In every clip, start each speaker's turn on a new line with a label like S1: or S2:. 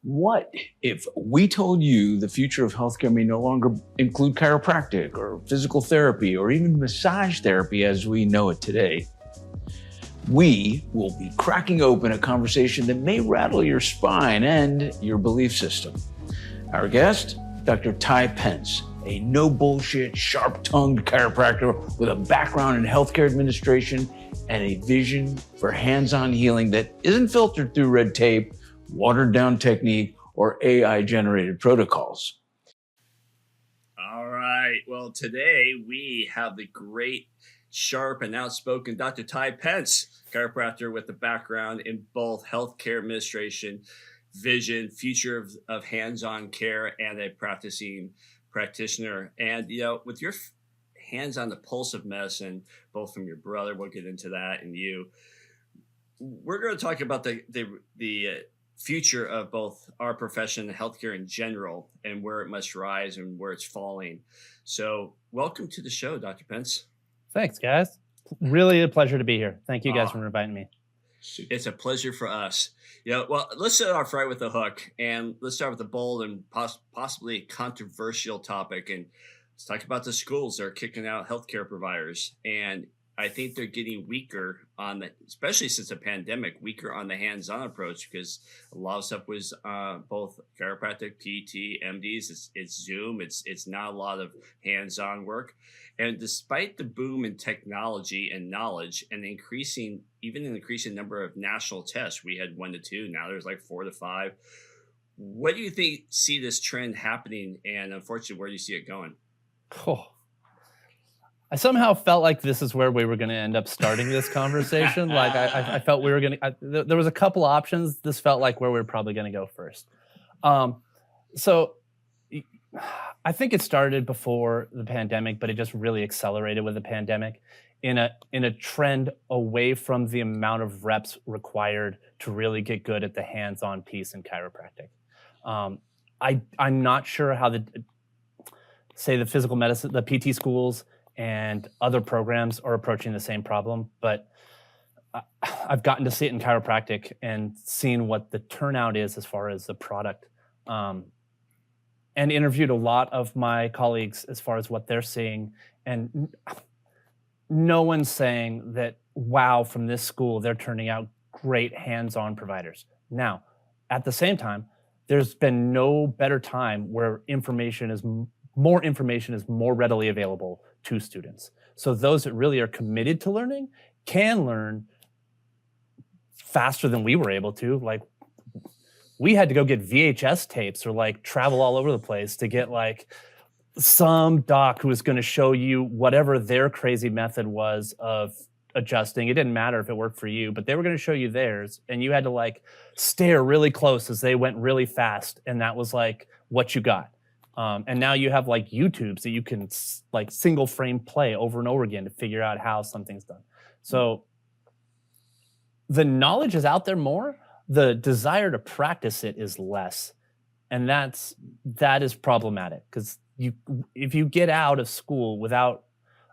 S1: What if we told you the future of healthcare may no longer include chiropractic or physical therapy or even massage therapy as we know it today? We will be cracking open a conversation that may rattle your spine and your belief system. Our guest, Dr. Ty Pence, a no bullshit, sharp-tongued chiropractor with a background in healthcare administration and a vision for hands-on healing that isn't filtered through red tape, watered down technique, or AI-generated protocols.
S2: All right. Well, today we have the great, sharp, and outspoken Dr. Ty Pence, chiropractor with a background in both healthcare administration, vision, future of hands-on care, and a practicing practitioner. And, with your hands on the pulse of medicine, both from your brother, we'll get into that, and you, we're going to talk about the future of both our profession and healthcare in general and where it must rise and where it's falling. So welcome to the show, Dr. Pence.
S3: Thanks, guys. Really a pleasure to be here. Thank you guys for inviting me.
S2: It's a pleasure for us. Well, let's start off right with the hook, and let's start with a bold and possibly controversial topic. And let's talk about the schools that are kicking out healthcare providers. And I think they're getting weaker especially since the pandemic, weaker on the hands-on approach, because a lot of stuff was both chiropractic, PT, MDs. It's Zoom. It's not a lot of hands-on work. And despite the boom in technology and knowledge and an increasing number of national tests, we had 1 to 2. Now there's like 4 to 5. What do you see this trend happening? And unfortunately, where do you see it going?
S3: Oh. I somehow felt like this is where we were going to end up starting this conversation. Like I felt we were going to, there was a couple options. This felt like where we were probably going to go first. So I think it started before the pandemic, but it just really accelerated with the pandemic in a trend away from the amount of reps required to really get good at the hands-on piece in chiropractic. I'm not sure how the physical medicine, the PT schools, and other programs are approaching the same problem, but I've gotten to see it in chiropractic and seen what the turnout is as far as the product, and interviewed a lot of my colleagues as far as what they're seeing. And no one's saying that, wow, from this school, they're turning out great hands-on providers. Now, at the same time, there's been no better time where more information is more readily available to students. So those that really are committed to learning can learn faster than we were able to. Like, we had to go get VHS tapes or like travel all over the place to get like some doc who was going to show you whatever their crazy method was of adjusting. It didn't matter if it worked for you, but they were going to show you theirs, and you had to like stare really close as they went really fast, and that was like what you got. And now you have like YouTubes that you can like single frame play over and over again to figure out how something's done. So the knowledge is out there more. The desire to practice it is less. And that is problematic, because if you get out of school without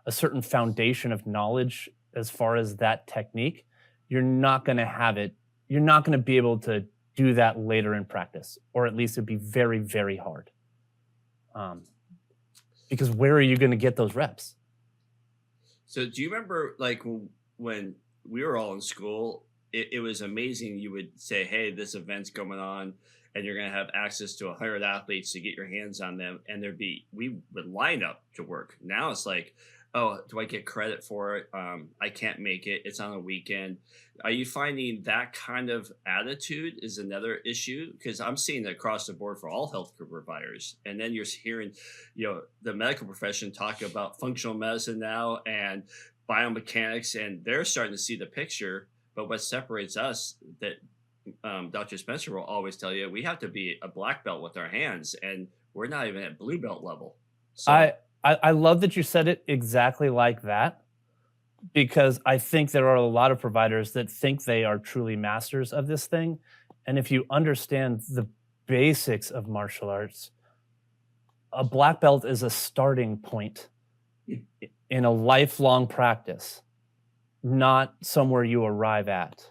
S3: a certain foundation of knowledge as far as that technique, you're not going to have it. You're not going to be able to do that later in practice, or at least it'd be very, very hard. Because where are you going to get those reps?
S2: So do you remember like when we were all in school, it was amazing. You would say, hey, this event's going on and you're going to have access to 100 athletes to get your hands on them. And we would line up to work. Now it's like, oh, do I get credit for it? I can't make it. It's on a weekend. Are you finding that kind of attitude is another issue? Because I'm seeing it across the board for all healthcare providers. And then you're hearing, the medical profession talk about functional medicine now and biomechanics, and they're starting to see the picture. But what separates us, that Dr. Spencer will always tell you, we have to be a black belt with our hands, and we're not even at blue belt level. So
S3: I love that you said it exactly like that, because I think there are a lot of providers that think they are truly masters of this thing. And if you understand the basics of martial arts, a black belt is a starting point in a lifelong practice, not somewhere you arrive at.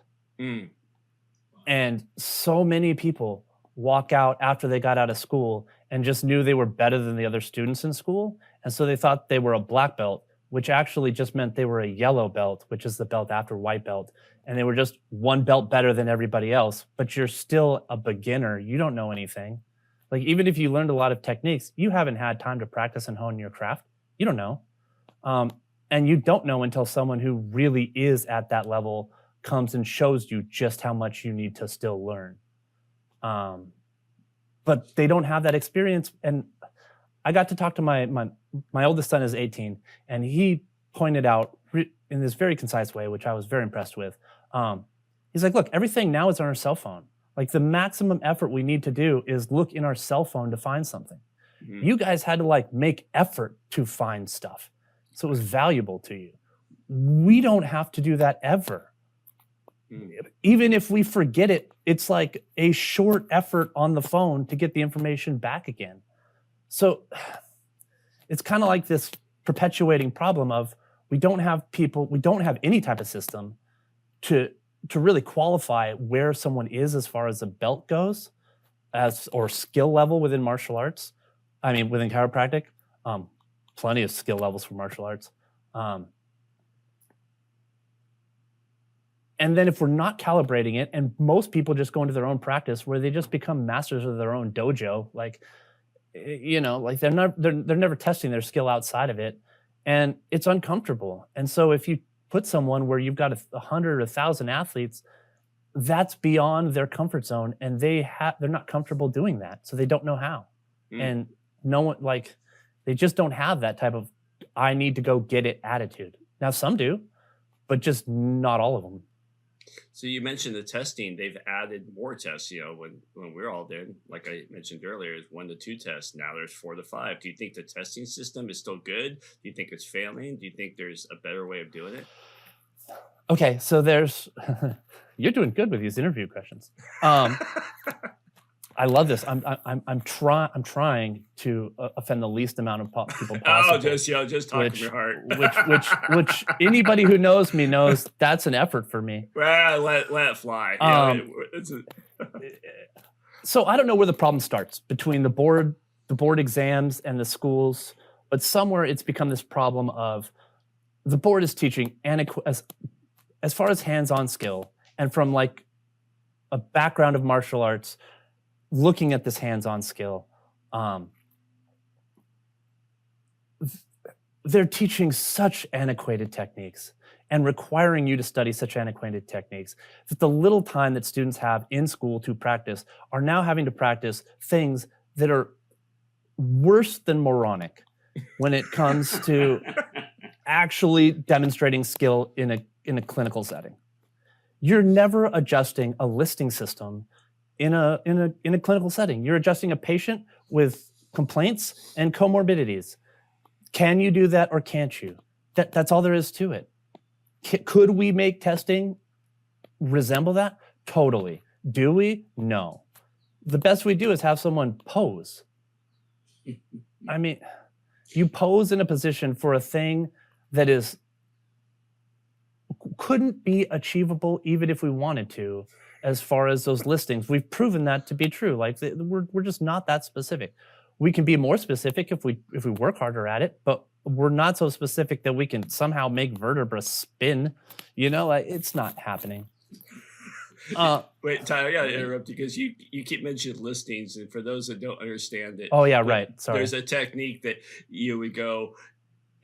S3: And so many people walk out after they got out of school and just knew they were better than the other students in school. And so they thought they were a black belt, which actually just meant they were a yellow belt, which is the belt after white belt. And they were just one belt better than everybody else, but you're still a beginner. You don't know anything. Like, even if you learned a lot of techniques, you haven't had time to practice and hone your craft. You don't know. And you don't know until someone who really is at that level comes and shows you just how much you need to still learn. But they don't have that experience. And I got to talk to my oldest son is 18, and he pointed out in this very concise way, which I was very impressed with. He's like, look, everything now is on our cell phone. Like, the maximum effort we need to do is look in our cell phone to find something. Mm-hmm. You guys had to like make effort to find stuff. So it was valuable to you. We don't have to do that ever. Mm-hmm. Even if we forget it, it's like a short effort on the phone to get the information back again. So it's kind of like this perpetuating problem of we don't have any type of system to really qualify where someone is as far as the belt goes, or skill level within martial arts. I mean, within chiropractic, plenty of skill levels for martial arts. And then if we're not calibrating it, and most people just go into their own practice where they just become masters of their own dojo, like, you know, like they're never testing their skill outside of it, and it's uncomfortable. And so if you put someone where you've got 100 or 1,000 athletes, that's beyond their comfort zone, and they're not comfortable doing that, so they don't know how. And no one, like, they just don't have that type of I need to go get it attitude. Now some do, but just not all of them.
S2: So you mentioned the testing. They've added more tests. You know, when we're all there, like I mentioned earlier, is 1 to 2 tests. Now there's 4 to 5. Do you think the testing system is still good? Do you think it's failing? Do you think there's a better way of doing it?
S3: Okay, so there's you're doing good with these interview questions. I love this. I'm trying to offend the least amount of people possible.
S2: Just talk from your
S3: heart. which anybody who knows me knows that's an effort for me.
S2: Well, let it fly.
S3: So I don't know where the problem starts between the board exams and the schools, but somewhere it's become this problem of the board is teaching as far as hands-on skill, and from like a background of martial arts, looking at this hands-on skill, they're teaching such antiquated techniques and requiring you to study such antiquated techniques that the little time that students have in school to practice are now having to practice things that are worse than moronic when it comes to actually demonstrating skill in a clinical setting. You're never adjusting a listing system in a clinical setting. You're adjusting a patient with complaints and comorbidities. Can you do that or can't you? That's all there is to it. Could we make testing resemble that? Totally. Do we? No. The best we do is have someone pose. I mean, you pose in a position for a thing that couldn't be achievable even if we wanted to. As far as those listings, we've proven that to be true. Like, we're just not that specific. We can be more specific if we work harder at it, but we're not so specific that we can somehow make vertebra spin. You know, like, it's not happening.
S2: Wait, Tyler, I gotta interrupt you because you keep mentioning listings, and for those that don't understand it,
S3: oh yeah, right. Sorry.
S2: There's a technique that you would go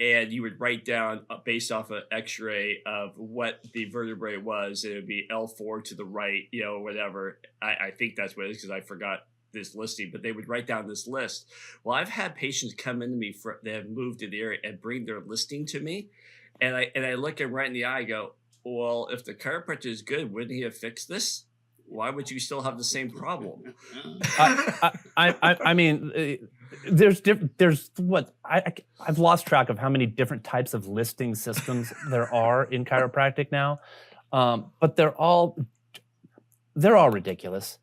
S2: and you would write down based off an X-ray of what the vertebrae was. It would be L4 to the right, you know, whatever. I think that's what it is because I forgot this listing, but they would write down this list. Well, I've had patients come into me that have moved to the area and bring their listing to me, and I look them right in the eye and go, well, if the chiropractor is good, wouldn't he have fixed this? Why would you still have the same problem?
S3: I mean, there's what I've lost track of how many different types of listing systems there are in chiropractic now, but they're all ridiculous,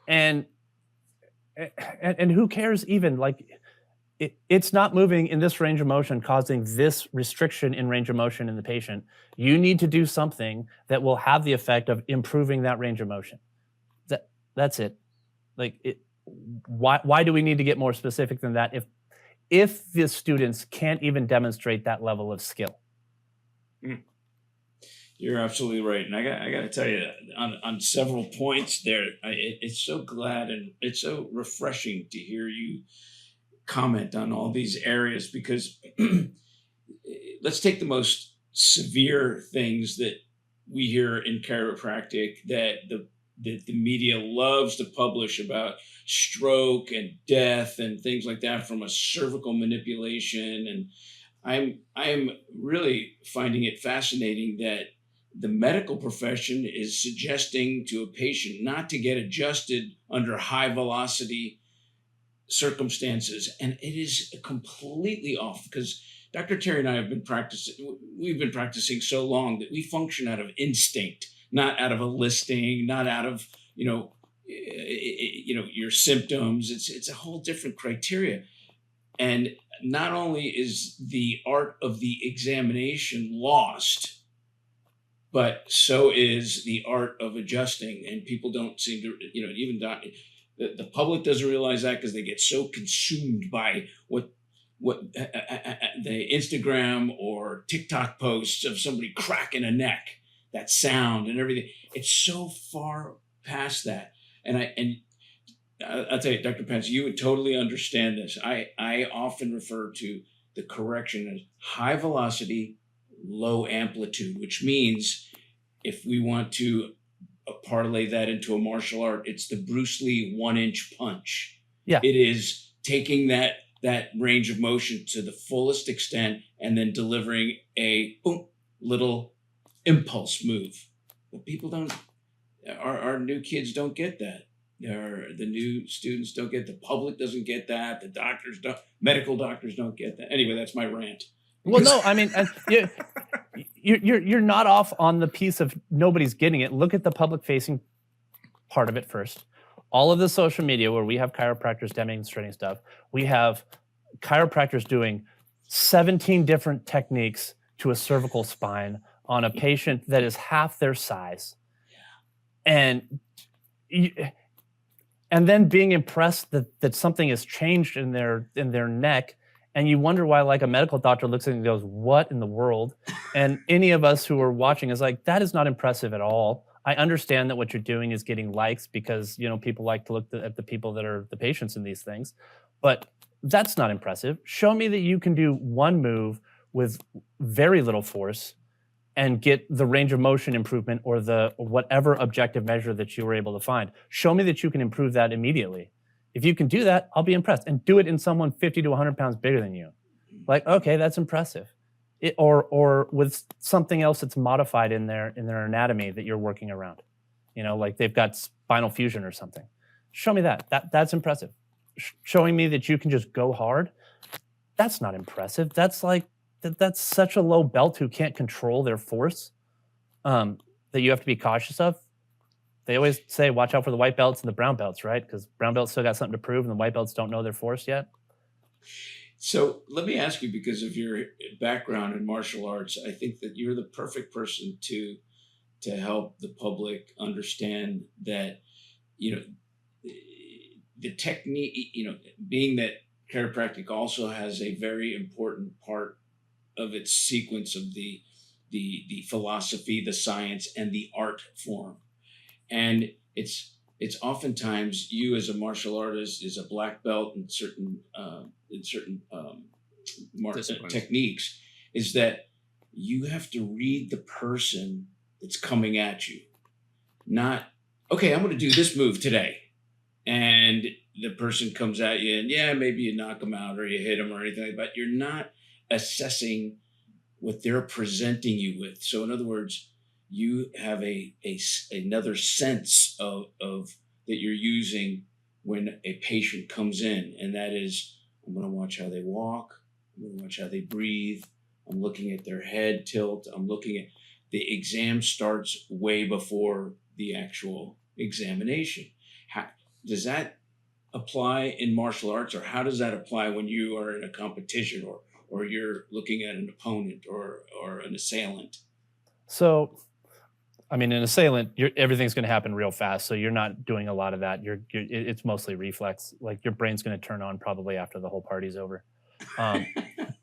S3: and who cares even like. It's not moving in this range of motion, causing this restriction in range of motion in the patient. You need to do something that will have the effect of improving that range of motion. That's it. Like, why do we need to get more specific than that if the students can't even demonstrate that level of skill?
S1: You're absolutely right, and I got to tell you, on several points there, it's so glad and it's so refreshing to hear you comment on all these areas, because let's take the most severe things that we hear in chiropractic that the media loves to publish about stroke and death and things like that from a cervical manipulation. And I'm really finding it fascinating that the medical profession is suggesting to a patient not to get adjusted under high velocity circumstances. And it is completely off, because Dr. Terry and I we've been practicing so long that we function out of instinct, not out of a listing, not out of, your symptoms. It's a whole different criteria. And not only is the art of the examination lost, but so is the art of adjusting. And people don't seem to, even the public doesn't realize that, because they get so consumed by what the Instagram or TikTok posts of somebody cracking a neck, that sound and everything. It's so far past that. And I'll tell you, Dr. Pence, you would totally understand this. I often refer to the correction as high velocity, low amplitude, which means if we want to parlay that into a martial art, it's the Bruce Lee 1-inch punch.
S3: Yeah.
S1: It is taking that range of motion to the fullest extent and then delivering a boom, little impulse move. But people don't, our new kids don't get that. The new students don't get, the public doesn't get that, the doctors don't, medical doctors don't get that. Anyway, that's my rant.
S3: Well, no, I mean, you're not off on the piece of nobody's getting it. Look at the public-facing part of it first. All of the social media where we have chiropractors demonstrating stuff, we have chiropractors doing 17 different techniques to a cervical spine on a patient that is half their size, and then being impressed that something has changed in their neck. And you wonder why, like, a medical doctor looks at it and goes, "What in the world?" And any of us who are watching is like, "That is not impressive at all." I understand that what you're doing is getting likes because, people like to look at the people that are the patients in these things, but that's not impressive. Show me that you can do one move with very little force and get the range of motion improvement or the whatever objective measure that you were able to find. Show me that you can improve that immediately. If you can do that, I'll be impressed. And do it in someone 50 to 100 pounds bigger than you. Like, okay, that's impressive. Or with something else that's modified in their anatomy that you're working around. Like they've got spinal fusion or something. Show me that. That's impressive. Showing me that you can just go hard, that's not impressive. That's such a low belt who can't control their force that you have to be cautious of. They always say, watch out for the white belts and the brown belts, right? Because brown belts still got something to prove and the white belts don't know their force yet.
S1: So let me ask you, because of your background in martial arts, I think that you're the perfect person to help the public understand that, the technique, being that chiropractic also has a very important part of its sequence of the philosophy, the science, and the art form. And it's oftentimes you as a martial artist is a black belt in certain techniques, is that you have to read the person that's coming at you. Not, okay, I'm going to do this move today. And the person comes at you and maybe you knock them out or you hit them or anything, but you're not assessing what they're presenting you with. So in other words, you have another sense of that you're using when a patient comes in, and that is, I'm going to watch how they walk, I'm going to watch how they breathe, I'm looking at their head tilt, I'm looking at the exam starts way before the actual examination. Does that apply in martial arts, or how does that apply when you are in a competition or you're looking at an opponent or an assailant?
S3: So I mean, an assailant, everything's going to happen real fast, so you're not doing a lot of that. It's mostly reflex. Like your brain's going to turn on probably after the whole party's over.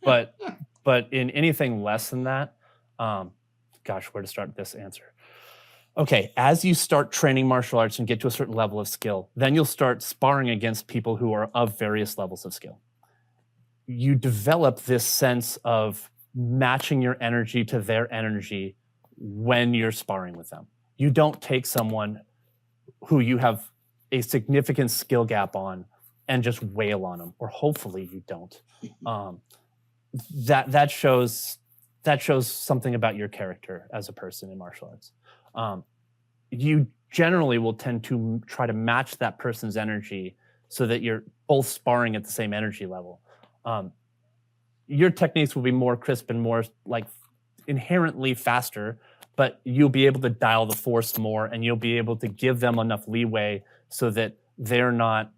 S3: But in anything less than that, gosh, where to start this answer? Okay, as you start training martial arts and get to a certain level of skill, then you'll start sparring against people who are of various levels of skill. You develop this sense of matching your energy to their energy when you're sparring with them. You don't take someone who you have a significant skill gap on and just wail on them, or hopefully you don't. That shows something about your character as a person in martial arts. You generally will tend to try to match that person's energy so that you're both sparring at the same energy level. Your techniques will be more crisp and more like inherently faster, but you'll be able to dial the force more, and you'll be able to give them enough leeway so that they're not,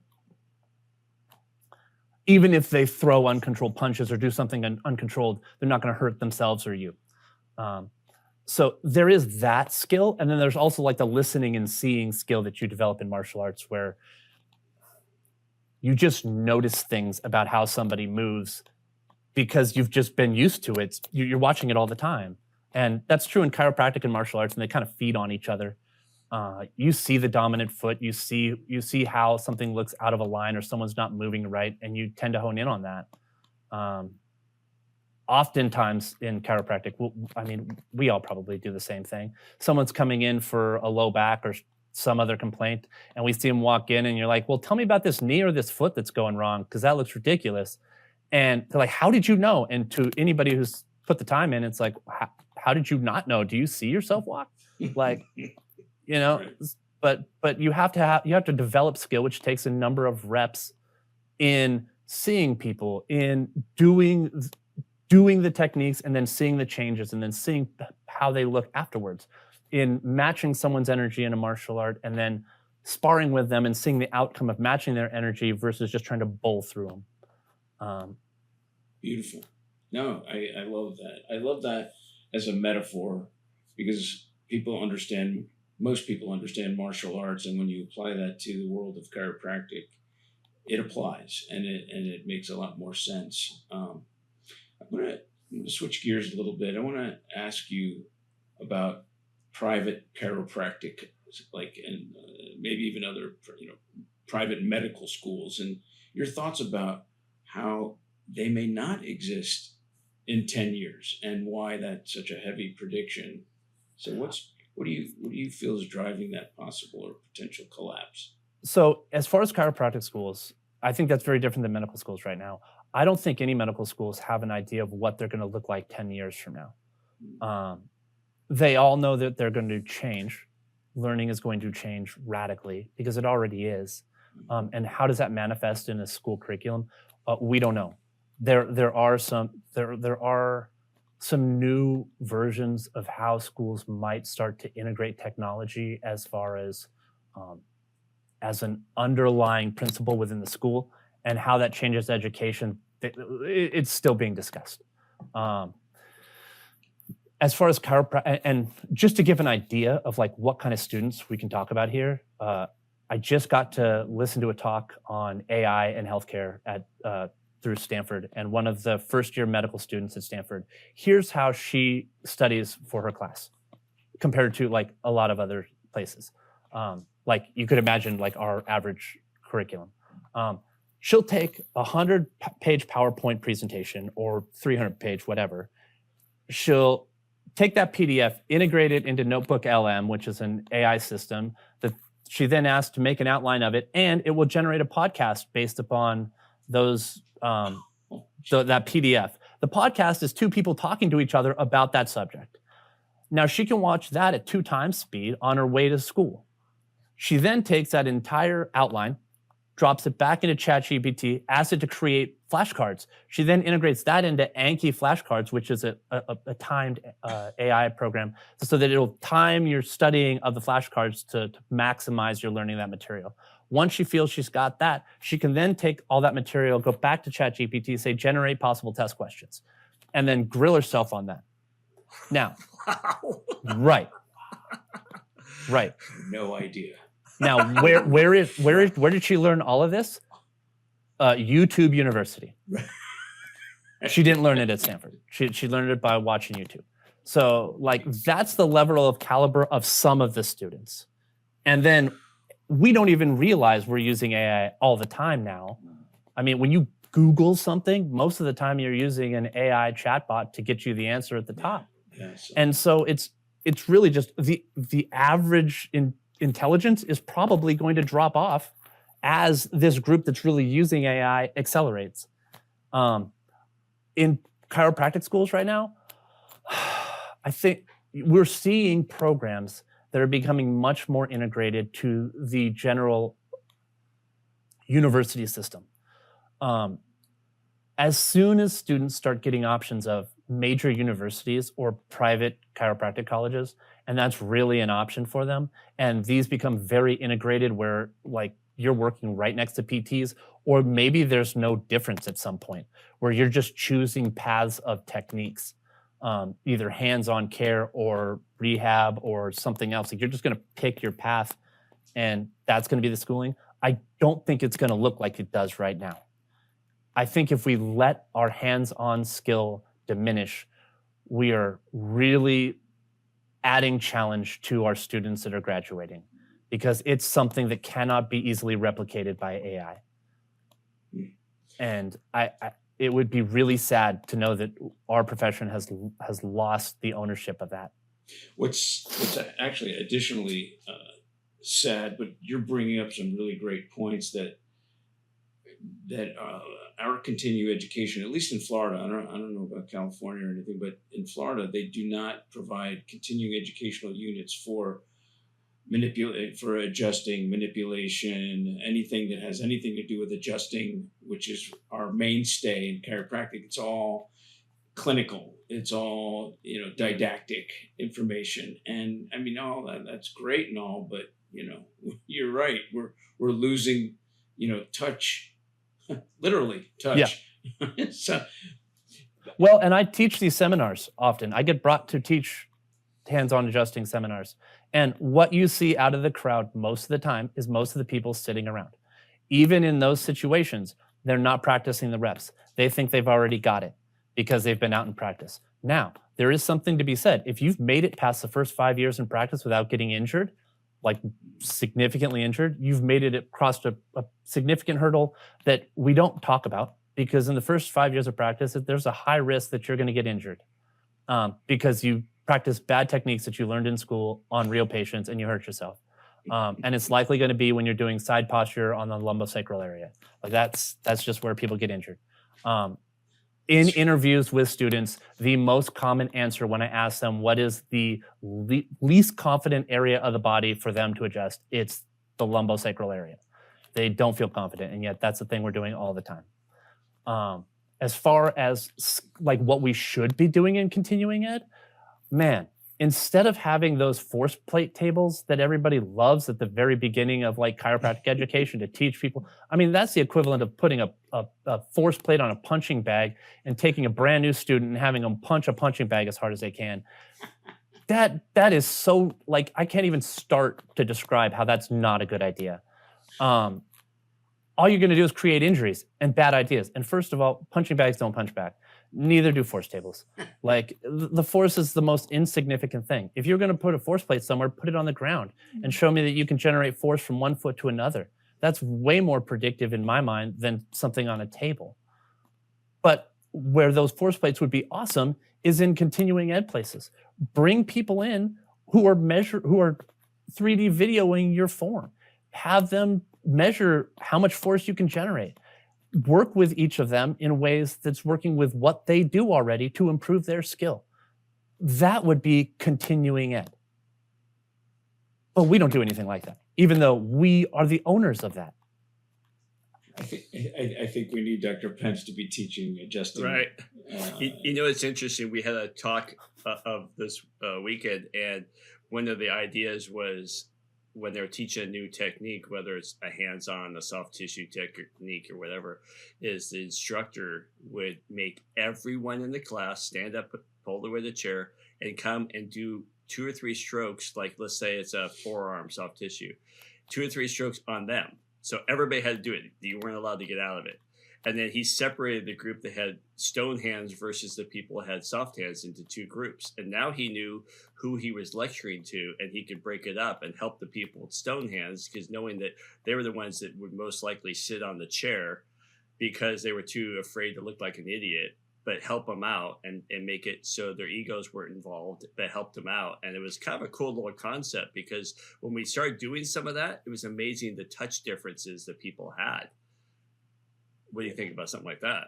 S3: even if they throw uncontrolled punches or do something uncontrolled, they're not going to hurt themselves or you. So there is that skill. And then there's also like the listening and seeing skill that you develop in martial arts, where you just notice things about how somebody moves because you've just been used to it. You're watching it all the time. And that's true in chiropractic and martial arts, and they kind of feed on each other. You see the dominant foot, you see how something looks out of a line or someone's not moving right, and you tend to hone in on that. Oftentimes in chiropractic, we all probably do the same thing. Someone's coming in for a low back or some other complaint, and we see them walk in, and you're like, well, tell me about this knee or this foot that's going wrong, because that looks ridiculous. And they're like, how did you know? And to anybody who's put the time in, it's like, how did you not know? Do you see yourself walk? Like, but you have to develop skill, which takes a number of reps in seeing people, in doing the techniques, and then seeing the changes, and then seeing how they look afterwards, in matching someone's energy in a martial art, and then sparring with them and seeing the outcome of matching their energy versus just trying to bowl through them.
S1: Beautiful. No, I love that. I love that as a metaphor, because most people understand martial arts, and when you apply that to the world of chiropractic, it applies, and it makes a lot more sense. I'm gonna switch gears a little bit. I want to ask you about private chiropractic, and maybe even other private medical schools, and your thoughts about how they may not exist in 10 years and why that's such a heavy prediction. So what do you feel is driving that possible or potential collapse?
S3: So as far as chiropractic schools, I think that's very different than medical schools right now. I don't think any medical schools have an idea of what they're going to look like 10 years from now. They all know that they're going to change. Learning is going to change radically, because it already is. And how does that manifest in a school curriculum? We don't know. There are some new versions of how schools might start to integrate technology as far as an underlying principle within the school, and how that changes education. It's still being discussed. As far as chiropractic, and just to give an idea of like what kind of students we can talk about here, I just got to listen to a talk on AI and healthcare through Stanford, and one of the first-year medical students at Stanford. Here's how she studies for her class, compared to like a lot of other places. Like you could imagine, like our average curriculum. She'll take a 100-page PowerPoint presentation or 300-page, whatever. She'll take that PDF, integrate it into Notebook LM, which is an AI system that she then asks to make an outline of it, and it will generate a podcast based upon those that PDF. The podcast is two people talking to each other about that subject. Now she can watch that at 2 times speed on her way to school. She then takes that entire outline, drops it back into ChatGPT, asks it to create flashcards. She then integrates that into Anki flashcards, which is a timed AI program, so that it'll time your studying of the flashcards to maximize your learning of that material. Once she feels she's got that, she can then take all that material, go back to ChatGPT, say, generate possible test questions, and then grill herself on that. Now, right. Right.
S1: No idea.
S3: Now, where did she learn all of this? YouTube University. She didn't learn it at Stanford. She learned it by watching YouTube. So like that's the level of caliber of some of the students. And then we don't even realize we're using AI all the time now. I mean, when you Google something, most of the time you're using an AI chatbot to get you the answer at the top. And so it's really just the average intelligence is probably going to drop off as this group that's really using AI accelerates. In chiropractic schools right now, I think we're seeing programs that are becoming much more integrated to the general university system. As soon as students start getting options of major universities or private chiropractic colleges, and that's really an option for them, and these become very integrated where like you're working right next to PTs, or maybe there's no difference at some point where you're just choosing paths of techniques, either hands-on care or rehab or something else. Like you're just going to pick your path and that's going to be the schooling. I don't think it's going to look like it does right now. I think if we let our hands-on skill diminish, we are really adding challenge to our students that are graduating, because it's something that cannot be easily replicated by AI. And it would be really sad to know that our profession has lost the ownership of that.
S1: What's actually additionally sad, but you're bringing up some really great points that our continuing education, at least in Florida, I don't know about California or anything, but in Florida, they do not provide continuing educational units for adjusting, manipulation, anything that has anything to do with adjusting, which is our mainstay in chiropractic. It's all clinical. It's all, didactic information. And I mean, all that's great and all, but you're right. We're losing, touch, literally touch. Yeah.
S3: Well, and I teach these seminars often. I get brought to teach hands-on adjusting seminars. And what you see out of the crowd most of the time is most of the people sitting around. Even in those situations, they're not practicing the reps. They think they've already got it because they've been out in practice. Now, there is something to be said. If you've made it past the first 5 years in practice without getting injured, like significantly injured, you've made it across a significant hurdle that we don't talk about, because in the first 5 years of practice, there's a high risk that you're going to get injured because you practice bad techniques that you learned in school on real patients and you hurt yourself. And it's likely going to be when you're doing side posture on the lumbosacral area. Like that's just where people get injured. In interviews with students, the most common answer when I ask them what is the least confident area of the body for them to adjust, it's the lumbosacral area. They don't feel confident, and yet that's the thing we're doing all the time. As far as like what we should be doing in continuing ed, man, instead of having those force plate tables that everybody loves at the very beginning of like chiropractic education to teach people, I mean, that's the equivalent of putting a force plate on a punching bag and taking a brand new student and having them punch a punching bag as hard as they can. That is so, like, I can't even start to describe how that's not a good idea. All you're going to do is create injuries and bad ideas. And first of all, punching bags don't punch back. Neither do force tables. Like the force is the most insignificant thing. If you're going to put a force plate somewhere, put it on the ground and show me that you can generate force from one foot to another. That's way more predictive in my mind than something on a table. But where those force plates would be awesome is in continuing ed places. Bring people in who are 3D videoing your form. Have them measure how much force you can generate. Work with each of them in ways that's working with what they do already to improve their skill. That would be continuing ed. But we don't do anything like that, even though we are the owners of that.
S1: I think we need Dr. Pence to be teaching adjusting.
S2: Right. It's interesting. We had a talk of this weekend, and one of the ideas was when they're teaching a new technique, whether it's a hands-on, a soft tissue technique or whatever, is the instructor would make everyone in the class stand up, pull away the chair, and come and do 2 or 3 strokes, like let's say it's a forearm soft tissue, 2 or 3 strokes on them. So everybody had to do it. You weren't allowed to get out of it. And then he separated the group that had stone hands versus the people that had soft hands into 2 groups. And now he knew who he was lecturing to, and he could break it up and help the people with stone hands, because knowing that they were the ones that would most likely sit on the chair because they were too afraid to look like an idiot, but help them out and make it so their egos weren't involved, but helped them out. And it was kind of a cool little concept, because when we started doing some of that, it was amazing the touch differences that people had. What do you think about something like that?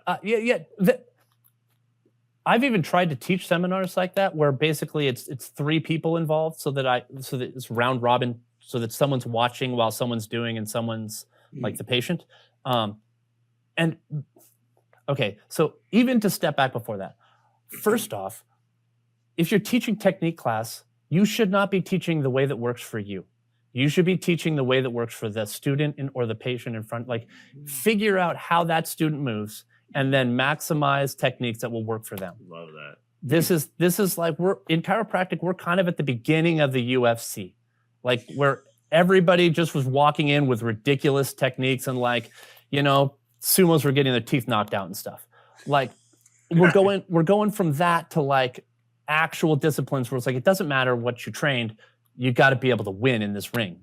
S3: I've even tried to teach seminars like that, where basically it's 3 people involved, so that it's round robin, so that someone's watching while someone's doing, and someone's like the patient. And okay, so even to step back before that, first off, if you're teaching technique class, you should not be teaching the way that works for you. You should be teaching the way that works for the student or the patient in front. Like, figure out how that student moves, and then maximize techniques that will work for them.
S2: Love that.
S3: This is like, we're in chiropractic, we're kind of at the beginning of the UFC, like where everybody just was walking in with ridiculous techniques, and like, sumos were getting their teeth knocked out and stuff. Like, we're going from that to like actual disciplines where it's like, it doesn't matter what you trained, you got to be able to win in this ring.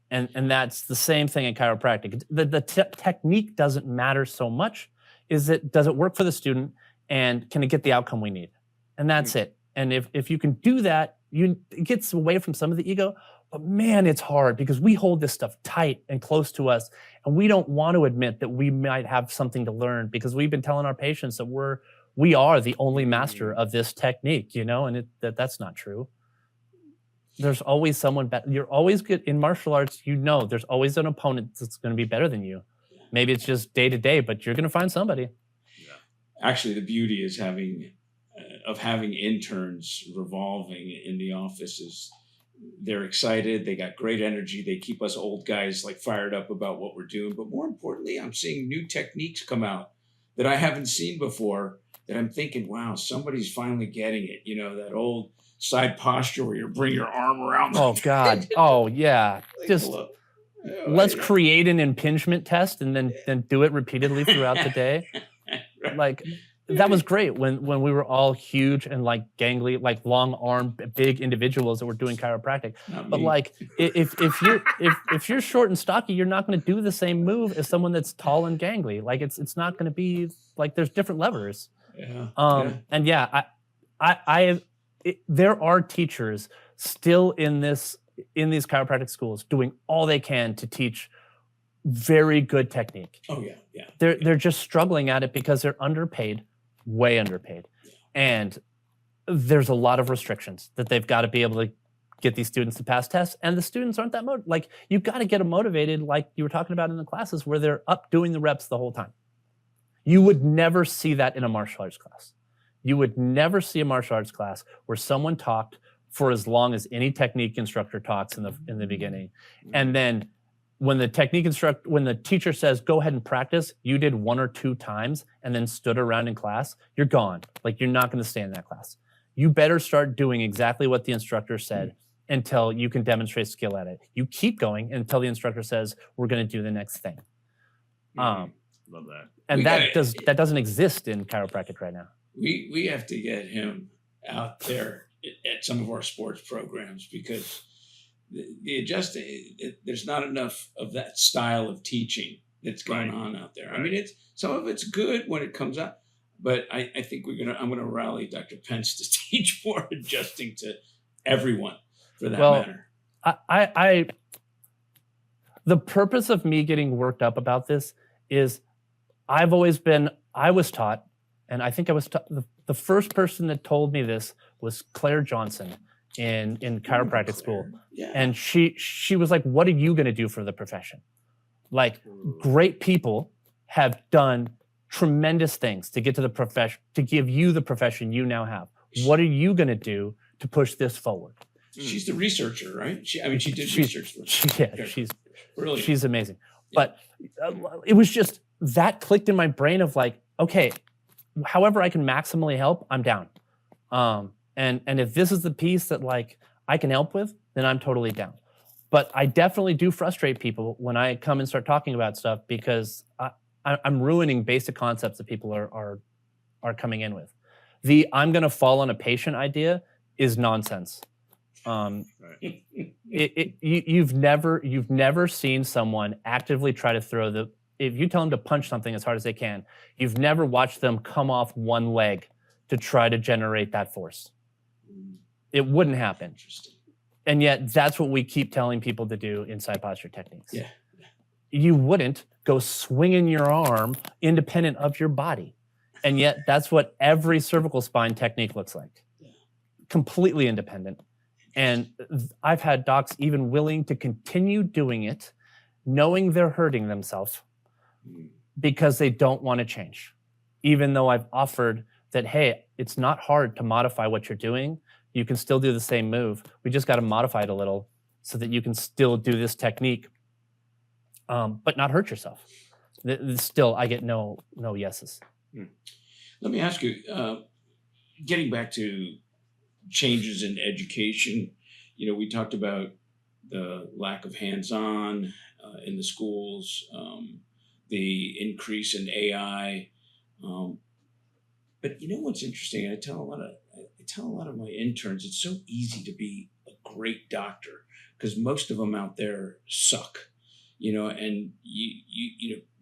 S3: And that's the same thing in chiropractic. The technique doesn't matter so much. Does it work for the student, and can it get the outcome we need? And that's it. And if you can do that, it gets away from some of the ego. But man, it's hard, because we hold this stuff tight and close to us, and we don't want to admit that we might have something to learn, because we've been telling our patients that we are the only master of this technique, and that's not true. There's always someone better. You're always good in martial arts. There's always an opponent that's going to be better than you. Maybe it's just day to day, but you're going to find somebody.
S1: Yeah. Actually, the beauty is having interns revolving in the office is they're excited. They got great energy. They keep us old guys like fired up about what we're doing. But more importantly, I'm seeing new techniques come out that I haven't seen before, that I'm thinking, wow, somebody's finally getting it. That old side posture where you bring your arm around.
S3: Oh God. Oh yeah. Just let's create an impingement test and then do it repeatedly throughout the day.
S1: Right.
S3: Like, that was great when we were all huge and like gangly, like long arm, big individuals that were doing chiropractic. But like, if you're short and stocky, you're not going to do the same move as someone that's tall and gangly. Like, it's not going to be like, there's different levers.
S1: Yeah.
S3: And yeah, there are teachers still in these chiropractic schools doing all they can to teach very good technique.
S1: Oh yeah, yeah.
S3: They're just struggling at it because they're underpaid, way underpaid, and there's a lot of restrictions that they've got to be able to get these students to pass tests, and the students aren't that motivated. Like, you've got to get them motivated, like you were talking about in the classes, where they're up doing the reps the whole time. You would never see that in a martial arts class. You would never see a martial arts class where someone talked for as long as any technique instructor talks in the beginning, and then when the teacher says, go ahead and practice, you did 1 or 2 times and then stood around in class, you're gone. Like, you're not going to stay in that class. You better start doing exactly what the instructor said until you can demonstrate skill at it. You keep going until the instructor says, we're going to do the next thing.
S2: Love that.
S3: And that doesn't exist in chiropractic right now.
S1: We have to get him out there at some of our sports programs, because there's not enough of that style of teaching that's going on out there. Right. I mean, some of it's good when it comes out, but I think I'm gonna rally Dr. Pence to teach more adjusting to everyone, for that matter.
S3: I the purpose of me getting worked up about this is I was taught, and I think I was taught, the first person that told me this was Claire Johnson in chiropractic school.
S1: Yeah.
S3: And she was like, what are you going to do for the profession? Like, great people have done tremendous things to get to the profession, to give you the profession you now have. What are you going to do to push this forward?
S1: She's the researcher, right? She did research.
S3: She's amazing. Yeah. But it was just, that clicked in my brain of like, okay, however I can maximally help, I'm down. And if this is the piece that like I can help with, then I'm totally down. But I definitely do frustrate people when I come and start talking about stuff because I'm ruining basic concepts that people are coming in with. The I'm going to fall on a patient idea is nonsense. You've never seen someone actively try to throw if you tell them to punch something as hard as they can, you've never watched them come off one leg to try to generate that force. It wouldn't happen. And yet that's what we keep telling people to do in side posture techniques.
S1: Yeah.
S3: You wouldn't go swinging your arm independent of your body. And yet that's what every cervical spine technique looks like. Completely independent. And I've had docs even willing to continue doing it, knowing they're hurting themselves because they don't want to change. Even though I've offered that, hey, it's not hard to modify what you're doing. You can still do the same move. We just got to modify it a little so that you can still do this technique, but not hurt yourself. Still, I get no yeses.
S1: Let me ask you, getting back to changes in education, we talked about the lack of hands-on in the schools, the increase in AI. But what's interesting? I tell a lot of my interns, it's so easy to be a great doctor because most of them out there suck, and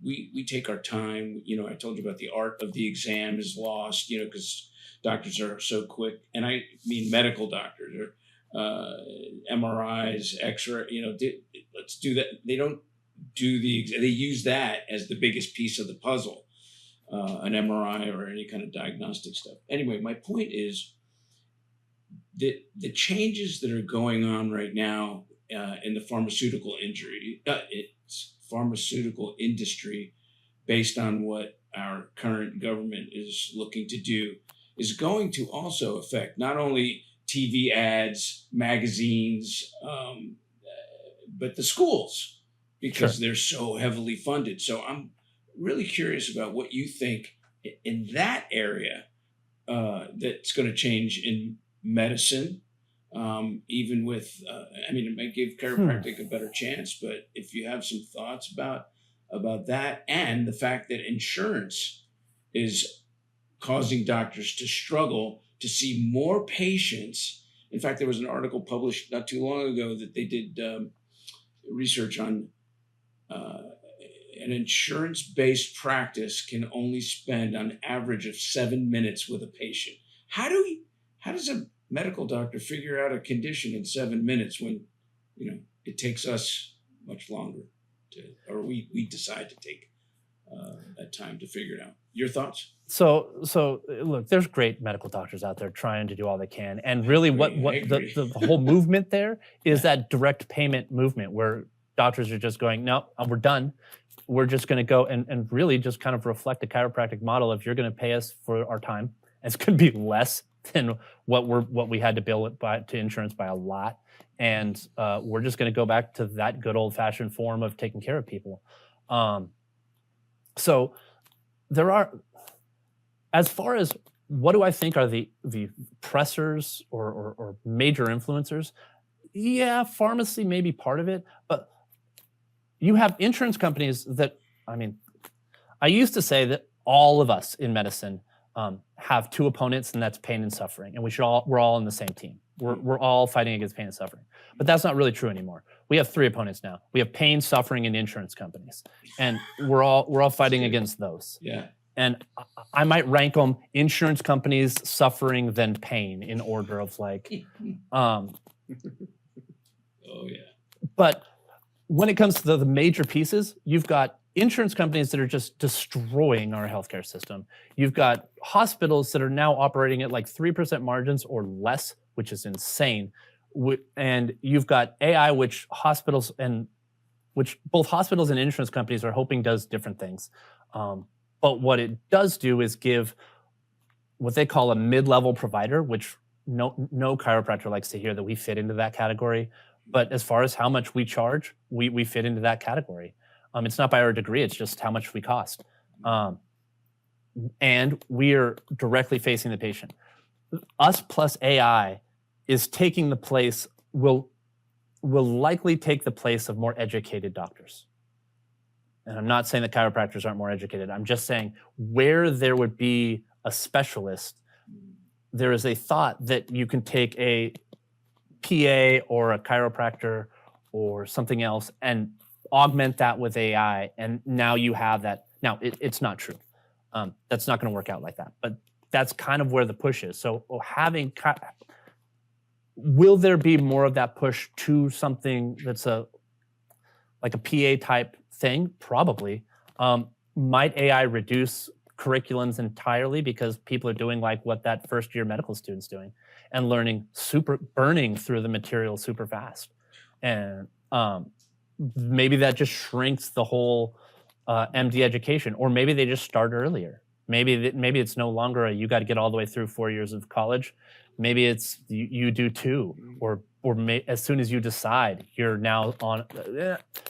S1: we take our time. I told you about the art of the exam is lost, because doctors are so quick, and I mean medical doctors or MRIs, X-ray. Let's do that. They don't do they use that as the biggest piece of the puzzle, an MRI or any kind of diagnostic stuff. Anyway, my point is that the changes that are going on right now in the pharmaceutical industry, based on what our current government is looking to do, is going to also affect not only TV ads, magazines, but the schools, because they're so heavily funded. So I'm really curious about what you think in that area that's going to change in medicine, even with, it might give chiropractic a better chance, but if you have some thoughts about that, and the fact that insurance is causing doctors to struggle to see more patients. In fact, there was an article published not too long ago that they did research on an insurance-based practice can only spend on average of 7 minutes with a patient. How does a medical doctor figure out a condition in 7 minutes when, it takes us much longer or we decide to take that time to figure it out? Your thoughts?
S3: So look, there's great medical doctors out there trying to do all they can. And really what the whole movement there is that direct payment movement where doctors are just going, no, we're done. We're just going to go and really just kind of reflect the chiropractic model. If you're going to pay us for our time, it's going to be less than what we had to bill it to insurance by a lot. And we're just going to go back to that good old fashioned form of taking care of people. So there are, as far as what do I think are the pressers or major influencers? Yeah, pharmacy may be part of it, but you have insurance companies that, I used to say that all of us in medicine have two opponents, and that's pain and suffering, and we're all on the same team. We're all fighting against pain and suffering, but that's not really true anymore. We have three opponents now. We have pain, suffering, and insurance companies, and we're all fighting against those.
S1: Yeah.
S3: And I might rank them insurance companies, suffering, then pain in order of
S1: Oh yeah.
S3: But when it comes to the major pieces, you've got insurance companies that are just destroying our healthcare system. You've got hospitals that are now operating at like 3% margins or less, which is insane. And you've got AI, which both hospitals and insurance companies are hoping does different things. But what it does do is give what they call a mid-level provider, which no chiropractor likes to hear that we fit into that category. But as far as how much we charge, we fit into that category. It's not by our degree, it's just how much we cost. And we are directly facing the patient. Us plus AI is taking the place, will likely take the place of more educated doctors. And I'm not saying that chiropractors aren't more educated. I'm just saying where there would be a specialist, there is a thought that you can take a PA or a chiropractor or something else and augment that with AI. And now you have that. Now, it's not true. That's not going to work out like that. But that's kind of where the push is. So will there be more of that push to something that's like a PA type thing? Probably. Might AI reduce curriculums entirely because people are doing like what that first year medical student's doing and burning through the material super fast? And maybe that just shrinks the whole MD education, or maybe they just start earlier. Maybe it's no longer you got to get all the way through 4 years of college. Maybe it's you do 2, or as soon as you decide you're now on.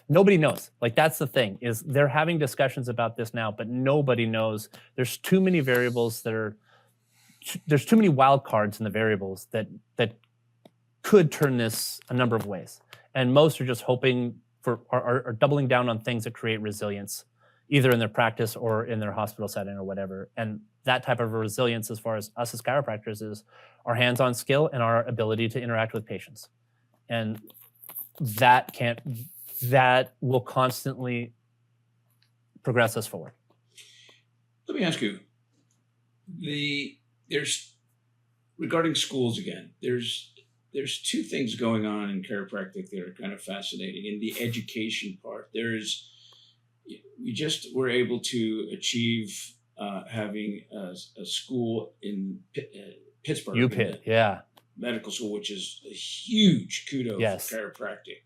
S3: Nobody knows. Like, that's the thing, is they're having discussions about this now, but nobody knows. There's too many variables there's too many wild cards in the variables that could turn this a number of ways. And most are just hoping are doubling down on things that create resilience, either in their practice or in their hospital setting or whatever. And that type of resilience, as far as us as chiropractors, is our hands-on skill and our ability to interact with patients. And that will constantly progress us forward.
S1: Let me ask you, there's regarding schools again, there's 2 things going on in chiropractic that are kind of fascinating. In the education part, we just were able to achieve having a school in Pittsburgh.
S3: UPitt, yeah.
S1: Medical school, which is a huge kudos
S3: Yes.
S1: for chiropractic.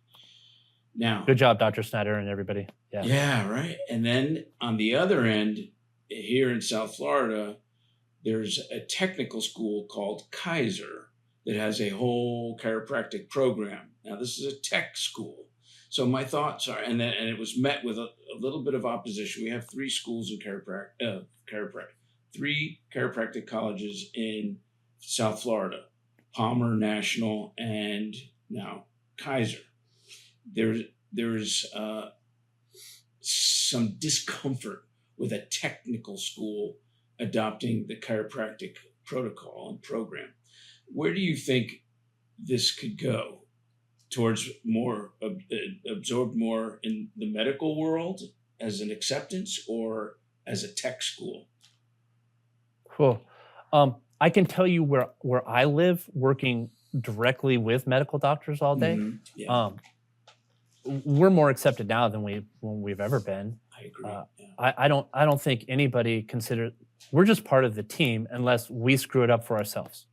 S1: Now,
S3: good job, Dr. Snyder and everybody. Yeah.
S1: Yeah, right. And then on the other end, here in South Florida, there's a technical school called Kaiser that has a whole chiropractic program. Now, this is a tech school. So my thoughts are, and it was met with a little bit of opposition. We have 3 schools in chiropractic, 3 chiropractic colleges in South Florida: Palmer, National, and now Kaiser. There's some discomfort with a technical school adopting the chiropractic protocol and program. Where do you think this could go? Towards more absorbed more in the medical world as an acceptance, or as a tech school?
S3: Cool. I can tell you where I live, working directly with medical doctors all day.
S1: Mm-hmm. Yeah.
S3: We're more accepted now than we've ever been.
S1: I agree.
S3: I don't think anybody we're just part of the team unless we screw it up for ourselves.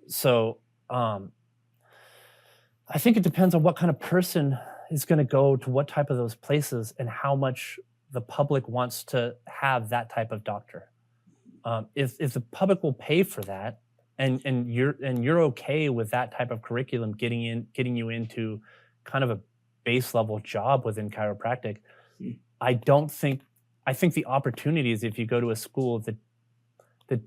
S3: So I think it depends on what kind of person is going to go to what type of those places and how much the public wants to have that type of doctor. If the public will pay for that, and you're okay with that type of curriculum getting you into kind of a base level job within chiropractic, I think the opportunities, if you go to a school that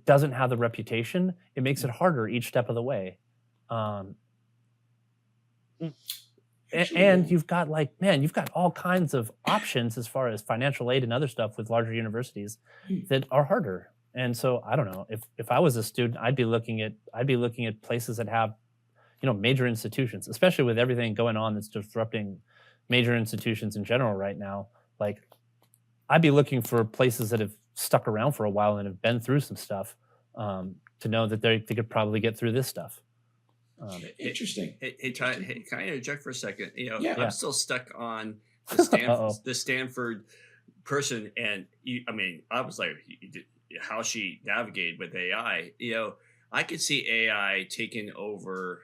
S3: doesn't have the reputation, it makes it harder each step of the way. And you've got all kinds of options as far as financial aid and other stuff with larger universities that are harder. And so I don't know, if I was a student, I'd be looking at places that have, major institutions, especially with everything going on that's disrupting major institutions in general right now. Like, I'd be looking for places that have stuck around for a while and have been through some stuff, to know that they could probably get through this stuff.
S1: Interesting.
S2: Hey, can I interject for a second?
S1: Yeah.
S2: I'm still stuck on the Stanford person, and I was like, how she navigated with AI. I could see AI taking over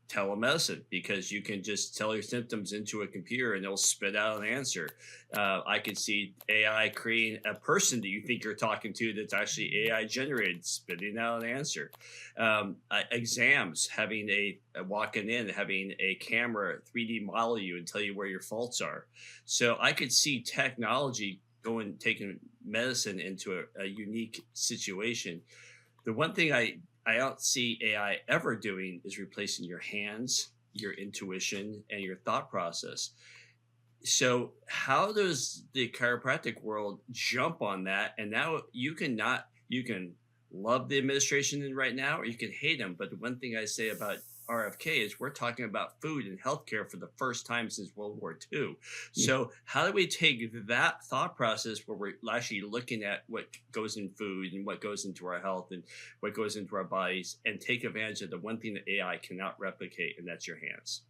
S2: telemedicine, because you can just tell your symptoms into a computer and it'll spit out an answer. I could see AI creating a person that you think you're talking to that's actually AI generated, spitting out an answer. Exams, having walking in, having a camera 3D model you and tell you where your faults are. So I could see technology taking medicine into a unique situation. The one thing I I don't see AI ever doing is replacing your hands, your intuition, and your thought process. So how does the chiropractic world jump on that? And now you can love the administration right now, or you can hate them. But the one thing I say about RFK is we're talking about food and healthcare for the first time since World War II. So how do we take that thought process where we're actually looking at what goes in food and what goes into our health and what goes into our bodies and take advantage of the one thing that AI cannot replicate, and that's your hands?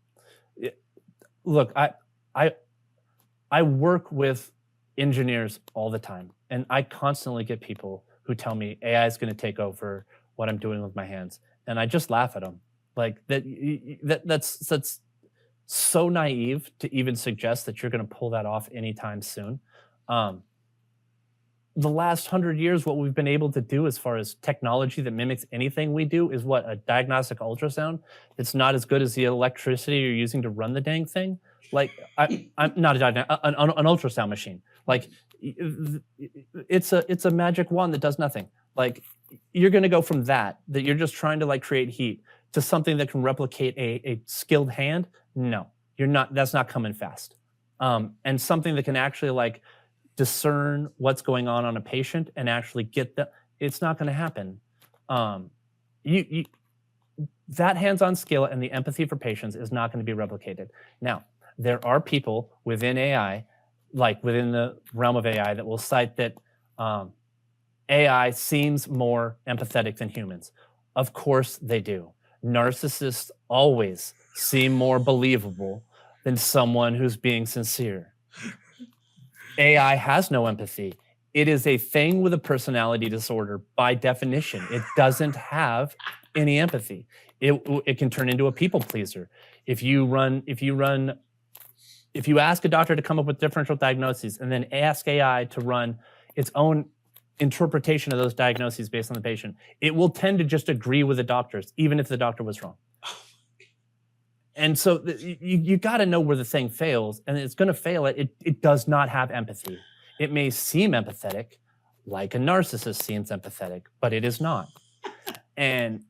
S3: Look, I work with engineers all the time, and I constantly get people who tell me AI is going to take over what I'm doing with my hands, and I just laugh at them. Like that's so naive to even suggest that you're going to pull that off anytime soon. The last 100 years, what we've been able to do as far as technology that mimics anything we do is what? A diagnostic ultrasound. It's not as good as the electricity you're using to run the dang thing. Like I'm not an ultrasound machine. Like it's a magic wand that does nothing. Like you're going to go from that you're just trying to like create heat to something that can replicate a skilled hand. No, you're not. That's not coming fast. And something that can actually like discern what's going on a patient and actually get the. It's not going to happen. That hands-on skill and the empathy for patients is not going to be replicated. Now, there are people within AI, like within the realm of AI, that will cite that AI seems more empathetic than humans. Of course they do. Narcissists always seem more believable than someone who's being sincere. AI has no empathy. It is a thing with a personality disorder by definition. It doesn't have any empathy. It can turn into a people pleaser. If you ask a doctor to come up with differential diagnoses and then ask AI to run its own interpretation of those diagnoses based on the patient, it will tend to just agree with the doctors, even if the doctor was wrong. And so you got to know where the thing fails, and it's going to fail at it does not have empathy. It may seem empathetic, like a narcissist seems empathetic, but it is not. And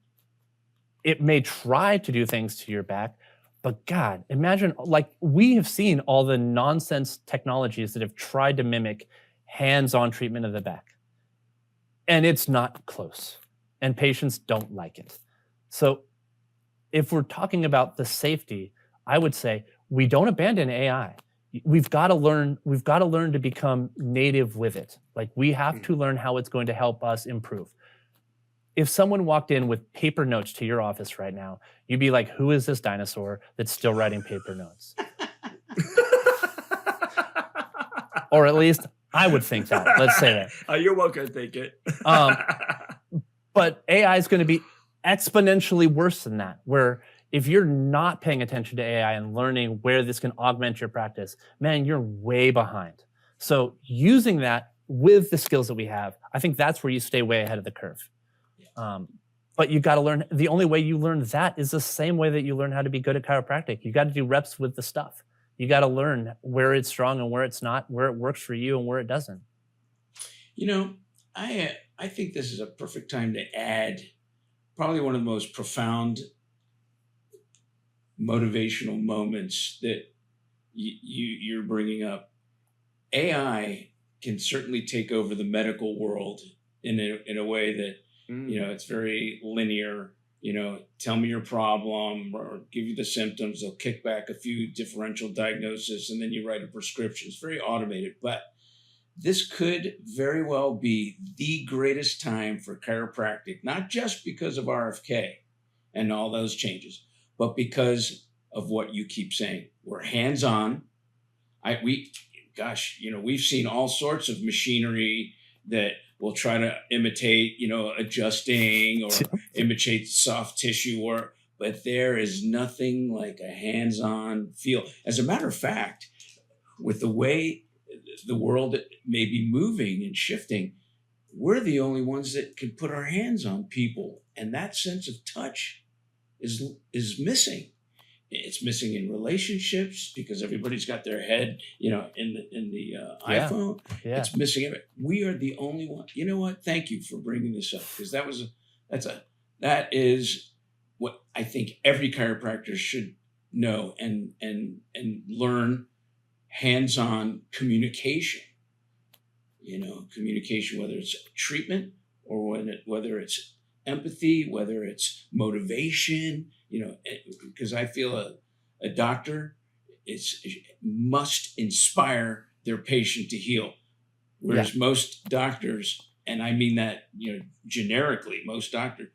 S3: it may try to do things to your back, but God, imagine, like, we have seen all the nonsense technologies that have tried to mimic hands-on treatment of the back. And it's not close. And patients don't like it. So if we're talking about the safety, I would say we don't abandon AI. We've got to learn to become native with it. Like, we have to learn how it's going to help us improve. If someone walked in with paper notes to your office right now, you'd be like, who is this dinosaur that's still writing paper notes? Or at least I would think that. Let's say that.
S2: Oh, you're welcome to think it.
S3: But AI is going to be exponentially worse than that, where if you're not paying attention to AI and learning where this can augment your practice, man, you're way behind. So using that with the skills that we have, I think that's where you stay way ahead of the curve. But you got to learn. The only way you learn that is the same way that you learn how to be good at chiropractic. You got to do reps with the stuff. You got to learn where it's strong and where it's not, where it works for you and where it doesn't.
S1: You know, I think this is a perfect time to add probably one of the most profound motivational moments that you're bringing up. AI can certainly take over the medical world in a way that, you know, it's very linear. You know, tell me your problem or give you the symptoms. They'll kick back a few differential diagnoses and then you write a prescription. It's very automated, but this could very well be the greatest time for chiropractic, not just because of RFK and all those changes, but because of what you keep saying. We're hands-on. We've seen all sorts of machinery that will try to imitate, adjusting or imitate soft tissue work, but there is nothing like a hands-on feel. As a matter of fact, with the way the world may be moving and shifting, we're the only ones that can put our hands on people, and that sense of touch is missing. It's missing in relationships because everybody's got their head, in the iPhone. Yeah. It's missing. We are the only one. You know what? Thank you for bringing this up, because That is what I think every chiropractor should know and learn: hands-on communication. Communication, whether it's treatment or whether it's empathy, whether it's motivation, because I feel a doctor must inspire their patient to heal. Whereas most doctors, and I mean that, generically, most doctors,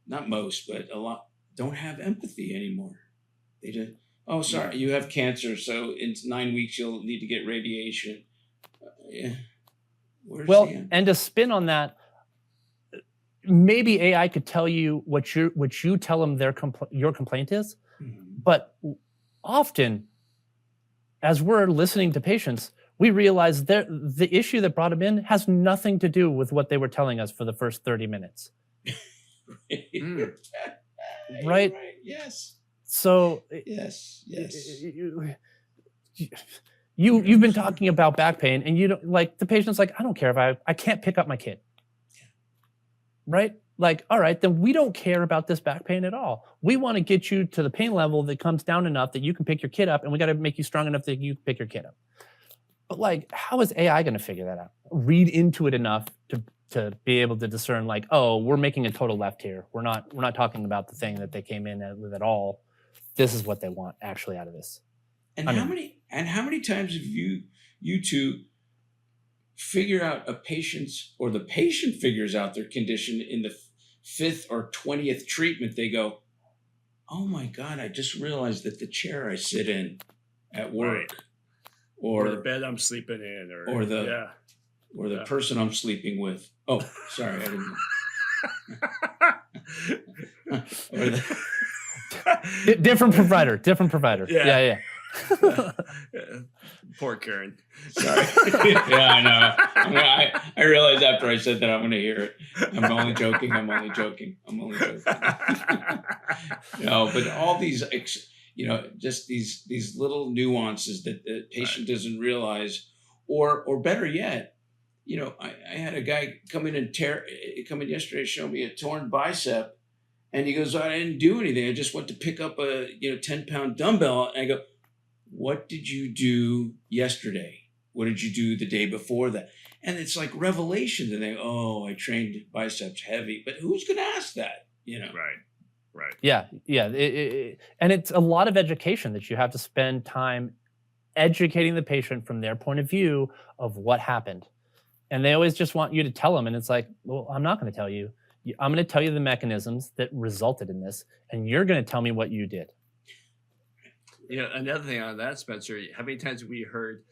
S1: not most, but a lot, don't have empathy anymore. They just, oh, sorry, you have cancer, so in 9 weeks you'll need to get radiation. Yeah.
S3: And to spin on that, maybe AI could tell you what you tell them your complaint is, but often, as we're listening to patients, we realize the issue that brought them in has nothing to do with what they were telling us for the first 30 minutes. Right? Yes. So
S1: yes.
S3: You've been talking about back pain, and you don't, like, the patient's like, I don't care if I can't pick up my kid. Right? Like, all right, then we don't care about this back pain at all. We want to get you to the pain level that comes down enough that you can pick your kid up, and we got to make you strong enough that you can pick your kid up. But like, how is AI going to figure that out? Read into it enough to be able to discern, like, oh, we're making a total left here. We're not talking about the thing that they came in with at all. This is what they want actually out of this.
S1: And how many times have you two figure out a patient's, or the patient figures out their condition in the 5th or 20th treatment? They go, oh my God, I just realized that the chair I sit in at work,
S2: or the bed I'm sleeping in, or the
S1: person I'm sleeping with. Oh, sorry, I didn't know.
S3: Different provider. Yeah.
S2: Poor Karen.
S1: Sorry. Yeah, I know. I realized after I said that I'm going to hear it. I'm only joking. But all these, just these little nuances that the patient doesn't realize, or better yet, I had a guy come in yesterday, show me a torn bicep, and he goes, I didn't do anything. I just went to pick up a 10-pound dumbbell, and I go, what did you do yesterday? What did you do the day before that? And it's like revelation to think, oh, I trained biceps heavy, but who's going to ask that?
S2: Right.
S3: Yeah. And it's a lot of education that you have to spend time educating the patient from their point of view of what happened. And they always just want you to tell them. And it's like, well, I'm not going to tell you. I'm going to tell you the mechanisms that resulted in this, and you're going to tell me what you did.
S2: Another thing on that, Spencer, how many times have we heard,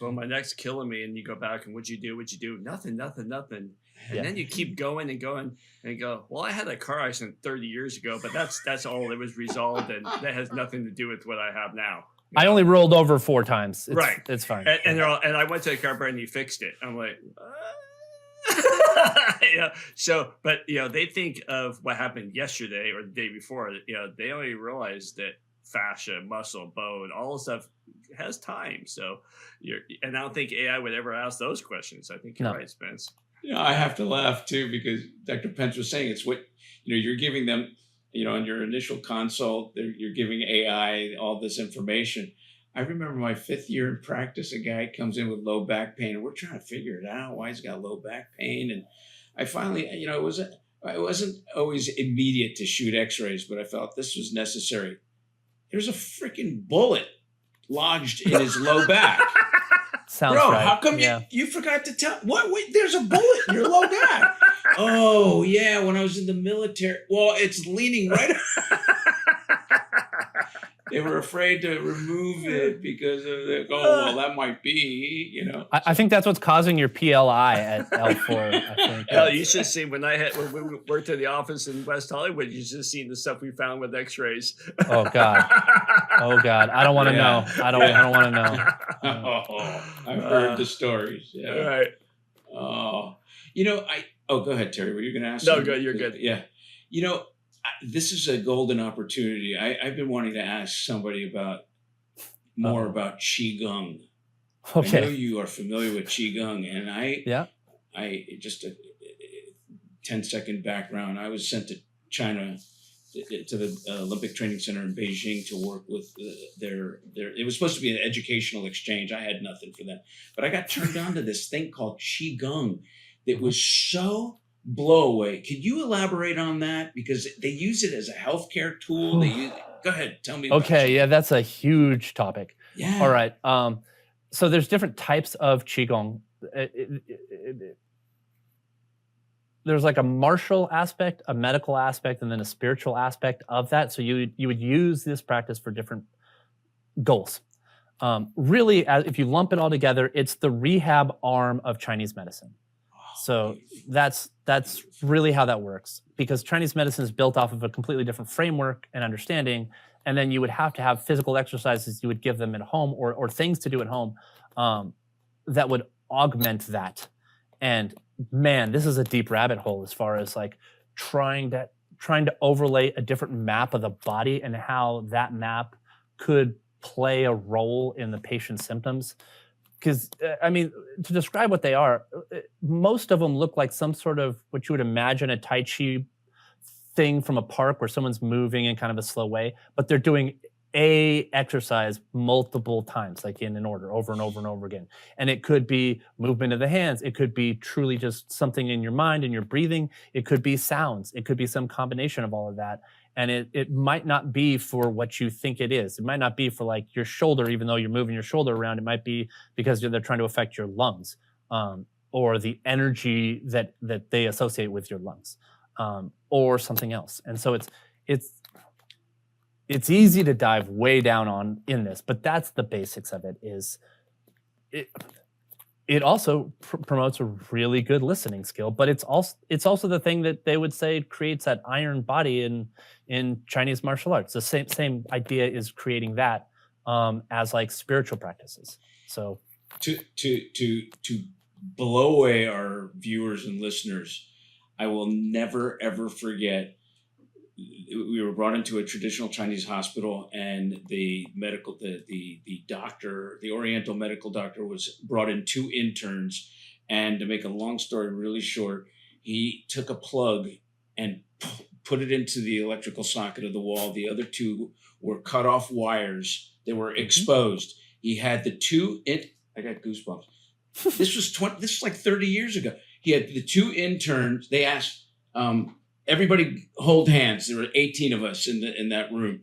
S2: well, my neck's killing me, and you go back and what'd you do? Nothing. And then you keep going and going and go, well, I had a car accident 30 years ago, but that's all that was resolved, and that has nothing to do with what I have now.
S3: I only rolled over 4 times. It's fine.
S2: And I went to the chiropractor and he fixed it. I'm like, So, but they think of what happened yesterday or the day before. They only realize that fascia, muscle, bone, all the stuff has time. So, and I don't think AI would ever ask those questions. I think you're right, Spence.
S1: I have to laugh too, because Dr. Pence was saying it's what you're giving them. In your initial consult, you're giving AI all this information. I remember my 5th year in practice, a guy comes in with low back pain, and we're trying to figure it out, why he's got low back pain. And I finally, it wasn't always immediate to shoot x-rays, but I felt this was necessary. There's a freaking bullet lodged in his low back.
S3: Sounds
S1: Bro,
S3: right.
S1: How come you forgot to tell? What? Wait, there's a bullet in your low back. Oh, yeah, when I was in the military. Well, it's leaning right. They were afraid to remove it because of that might be,
S3: I think that's what's causing your PLI at L4. I think.
S2: Hell, you should see when we worked at the office in West Hollywood, you should have seen the stuff we found with x-rays.
S3: Oh God. I don't want to know. I don't want to know.
S1: I've heard the stories. Yeah.
S2: Right.
S1: Oh, go ahead, Terry. Were you going to ask?
S2: No, good. You're good.
S1: Yeah. This is a golden opportunity. I've been wanting to ask somebody about Qigong.
S3: Okay.
S1: I know you are familiar with Qigong, and I just 10-second background. I was sent to China, to the Olympic Training Center in Beijing to work with their. It was supposed to be an educational exchange. I had nothing for that, but I got turned on to this thing called qigong that was so blow away. Could you elaborate on that? Because they use it as a healthcare tool. Go ahead, tell me.
S3: Okay, yeah, that's a huge topic.
S1: Yeah.
S3: All right. So there's different types of qigong. There's like a martial aspect, a medical aspect, and then a spiritual aspect of that. So you would use this practice for different goals. Really, if you lump it all together, it's the rehab arm of Chinese medicine. So that's really how that works, because Chinese medicine is built off of a completely different framework and understanding. And then you would have to have physical exercises you would give them at home, or things to do at home that would augment that. And man, this is a deep rabbit hole as far as like trying to overlay a different map of the body and how that map could play a role in the patient's symptoms. Because, I mean, to describe what they are, most of them look like some sort of what you would imagine a Tai Chi thing from a park where someone's moving in kind of a slow way, but they're doing a exercise multiple times, like in an order, over and over and over again. And it could be movement of the hands. It could be truly just something in your mind and your breathing. It could be sounds. It could be some combination of all of that. And it might not be for what you think it is. It might not be for like your shoulder, even though you're moving your shoulder around. It might be because they're trying to affect your lungs, or the energy that they associate with your lungs, or something else. And so it's easy to dive way down on in this, but that's the basics of it. It also promotes a really good listening skill, but it's also the thing that they would say creates that iron body in Chinese martial arts. The same idea is creating that as like spiritual practices. So
S1: to blow away our viewers and listeners, I will never ever forget. We were brought into a traditional Chinese hospital, and the doctor, the Oriental medical doctor, was brought in 2 interns. And to make a long story really short, he took a plug and put it into the electrical socket of the wall. The other 2 were cut off wires. They were exposed. He had the 2 I got goosebumps. This was like 30 years ago. He had the 2 interns. They asked, everybody hold hands. There were 18 of us in that room.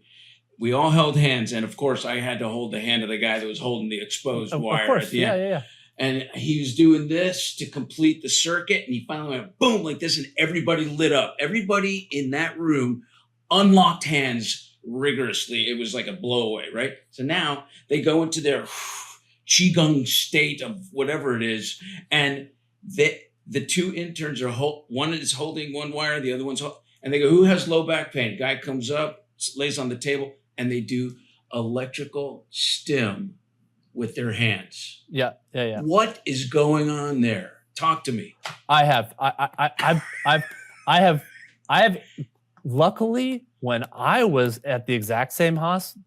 S1: We all held hands, and of course, I had to hold the hand of the guy that was holding the exposed wire. Of course, at the end. Yeah. And he was doing this to complete the circuit, and he finally went boom like this, and everybody lit up. Everybody in that room unlocked hands rigorously. It was like a blowaway, right? So now they go into their qigong state of whatever it is, and the 2 interns one is holding one wire, the other one's and they go, who has low back pain? Guy comes up, lays on the table, and they do electrical stim with their hands.
S3: Yeah.
S1: What is going on there? Talk to me.
S3: I have luckily, when I was at the exact same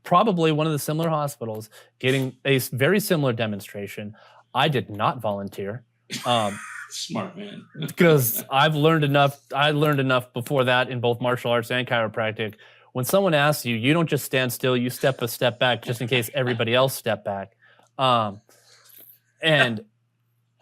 S3: probably one of the similar hospitals, getting a very similar demonstration, I did not volunteer.
S1: Smart man.
S3: Because I learned enough before that in both martial arts and chiropractic. When someone asks you, you don't just stand still, you step a step back just in case everybody else step back. And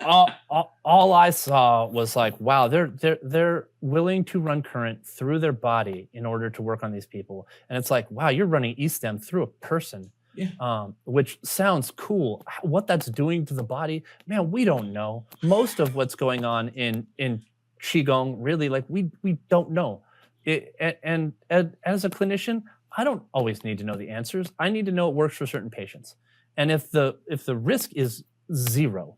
S3: all I saw was like, wow, they're willing to run current through their body in order to work on these people. And it's like, wow, you're running e-stim through a person. Yeah. Which sounds cool. What that's doing to the body, man, we don't know. Most of what's going on in qigong, really, like we don't know. And as a clinician, I don't always need to know the answers. I need to know it works for certain patients. And if the risk is 0,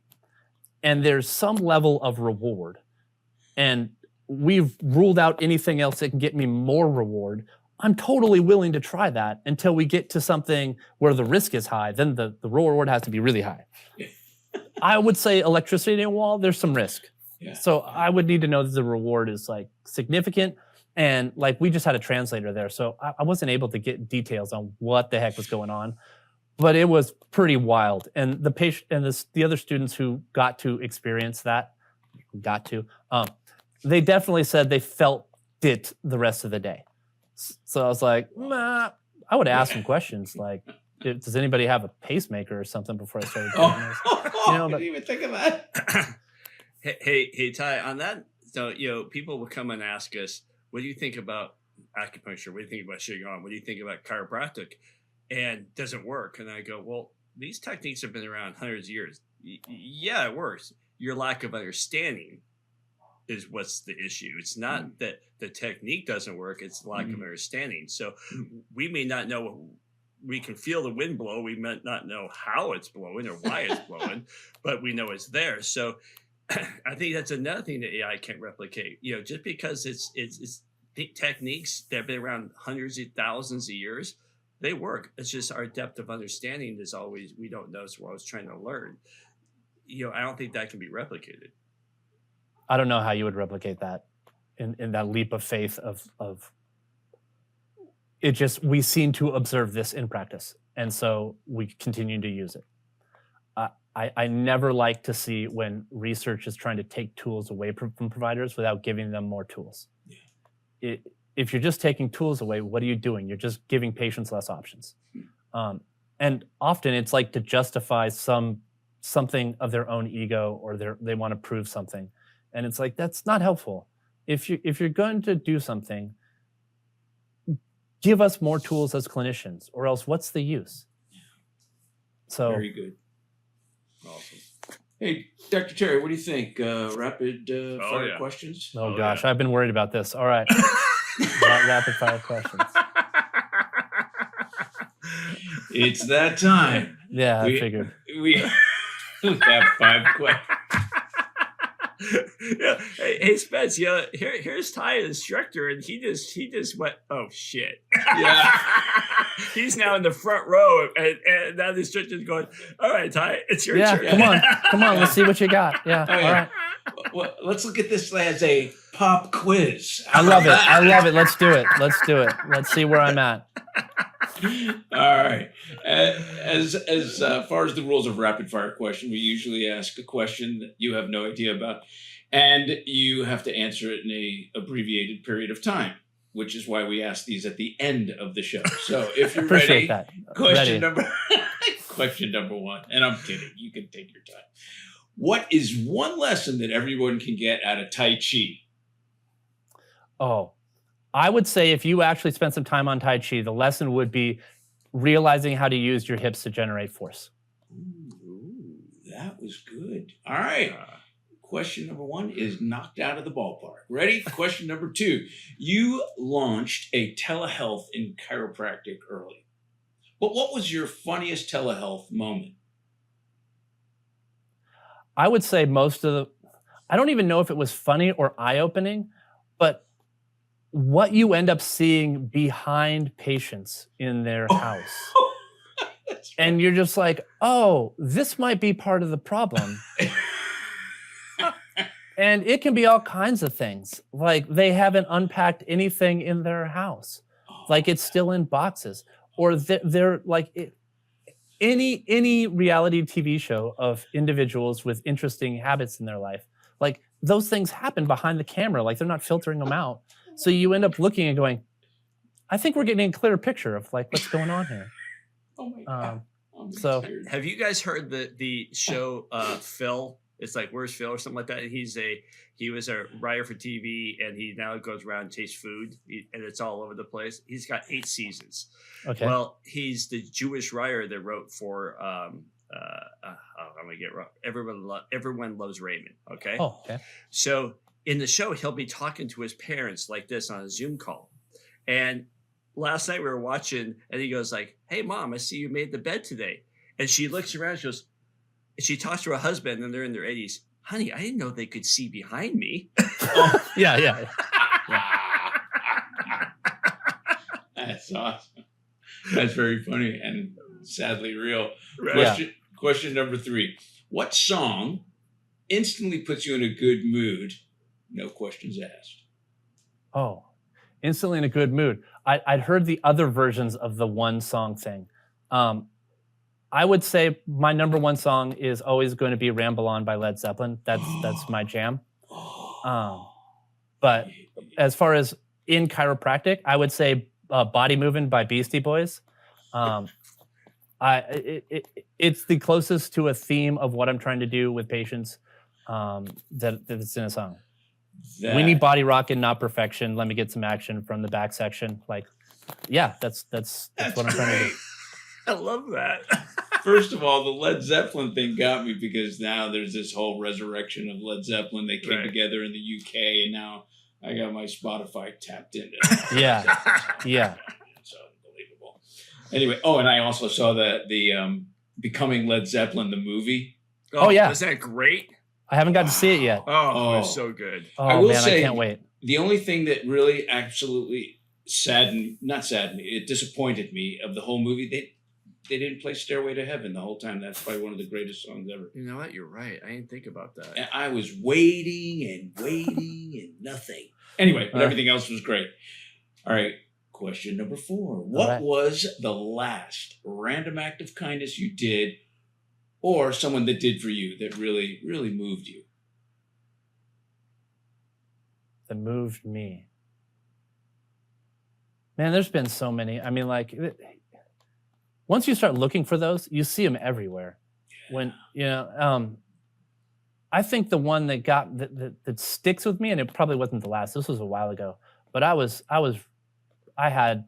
S3: and there's some level of reward, and we've ruled out anything else that can get me more reward, I'm totally willing to try that until we get to something where the risk is high. Then the reward has to be really high. I would say electricity in a wall, there's some risk. Yeah. So I would need to know that the reward is like significant. And like we just had a translator there, so I wasn't able to get details on what the heck was going on, but it was pretty wild. And the patient and the other students who got to experience that, they definitely said they felt it the rest of the day. So I was like, nah. I would ask some questions like, does anybody have a pacemaker or something before I started doing this?
S1: You know, I didn't even think of that.
S2: Hey, Ty, on that, so, people will come and ask us, what do you think about acupuncture? What do you think about Qigong? What do you think about chiropractic? And does it work? And I go, well, these techniques have been around hundreds of years. Yeah, it works. Your lack of understanding is what's the issue. It's not that the technique doesn't work, it's lack of understanding. So we may not know, we can feel the wind blow, we might not know how it's blowing or why it's blowing, but we know it's there. So I think that's another thing that AI can't replicate. Just because it's techniques that have been around hundreds of thousands of years, they work. It's just our depth of understanding is always, we don't know, so we're always trying to learn. I don't think that can be replicated.
S3: I don't know how you would replicate that in that leap of faith of it. Just, we seem to observe this in practice, and so we continue to use it. I never like to see when research is trying to take tools away from providers without giving them more tools. Yeah. If you're just taking tools away, what are you doing? You're just giving patients less options. And often it's like to justify something of their own ego, or they want to prove something. And it's like, that's not helpful. If you're going to do something, give us more tools as clinicians, or else what's the use? So
S1: very good. Awesome. Hey, Dr. Terry, what do you think? Rapid fire questions?
S3: Oh gosh, yeah. I've been worried about this. All right. Rapid fire questions.
S1: It's that time.
S3: Yeah, I figured.
S1: We have 5 questions.
S2: Yeah. Hey, Spence, here's Ty, the instructor, and he just went, oh shit. Yeah. He's now in the front row, and now the instructor's going, all right, Ty, it's your turn.
S3: Come on, let's see what you got. Yeah.
S1: Oh, yeah. All right. Well, let's look at this as a pop quiz.
S3: I love it. Let's do it. Let's see where I'm at.
S1: All right. As far as the rules of rapid fire question, we usually ask a question that you have no idea about, and you have to answer it in a abbreviated period of time, which is why we ask these at the end of the show. So if you're ready, question number 1, and I'm kidding, you can take your time. What is one lesson that everyone can get out of Tai Chi?
S3: Oh, I would say if you actually spend some time on Tai Chi, the lesson would be realizing how to use your hips to generate force.
S1: Ooh, that was good. All right. Question number 1 is knocked out of the ballpark. Ready? Question number 2. You launched a telehealth in chiropractic early. But what was your funniest telehealth moment?
S3: I would say I don't even know if it was funny or eye-opening, but what you end up seeing behind patients in their house. Right. And you're just like, oh, this might be part of the problem. And it can be all kinds of things. Like they haven't unpacked anything in their house. Like it's still in boxes. Or they're like, any reality TV show of individuals with interesting habits in their life, like those things happen behind the camera, like they're not filtering them out. So you end up looking and going, I think we're getting a clearer picture of like what's going on here.
S1: Oh my God.
S2: So have you guys heard the show Phil? It's like, where's Phil or something like that. And he was a writer for TV, and he now goes around and tastes food, and it's all over the place. He's got 8 seasons. Okay. Well, he's the Jewish writer that wrote for I'm gonna get it wrong. Everyone Loves Raymond. Okay.
S3: Oh, okay.
S2: So in the show, he'll be talking to his parents like this on a Zoom call. And last night we were watching, and he goes like, "Hey, Mom, I see you made the bed today." And she looks around, she talks to her husband, and they're in their 80s. Honey, I didn't know they could see behind me.
S3: Oh, yeah.
S1: That's awesome. That's very funny and sadly real. Right. Question number 3. What song instantly puts you in a good mood? No questions asked.
S3: Oh, instantly in a good mood. I'd heard the other versions of the one song thing. I would say my number 1 song is always going to be Ramble On by Led Zeppelin. That's my jam. But as far as in chiropractic, I would say Body Moving by Beastie Boys. It's the closest to a theme of what I'm trying to do with patients that's in a song. We need body rocking, not perfection. Let me get some action from the back section. Like, yeah, that's what I'm trying to do.
S2: I love that.
S1: First of all, the Led Zeppelin thing got me because now there's this whole resurrection of Led Zeppelin. They came together in the UK, and now I got my Spotify tapped into.
S3: Yeah.
S1: It's unbelievable. Anyway, and I also saw the Becoming Led Zeppelin, the movie.
S3: Oh yeah,
S2: was that great?
S3: I haven't got to see it yet.
S2: Oh, it was so good.
S3: Oh
S1: I will
S3: man,
S1: say,
S3: I can't wait.
S1: The only thing that really absolutely it disappointed me of the whole movie, they didn't play Stairway to Heaven the whole time. That's probably one of the greatest songs ever.
S2: You know what? You're right. I didn't think about that.
S1: And I was waiting and nothing. Anyway, but everything else was great. All right, question number 4. What was the last random act of kindness you did, or someone that did for you that really, really moved you?
S3: That moved me. Man, there's been so many. I mean, like, once you start looking for those, you see them everywhere. When I think the one that that sticks with me, and it probably wasn't the last. This was a while ago, but I had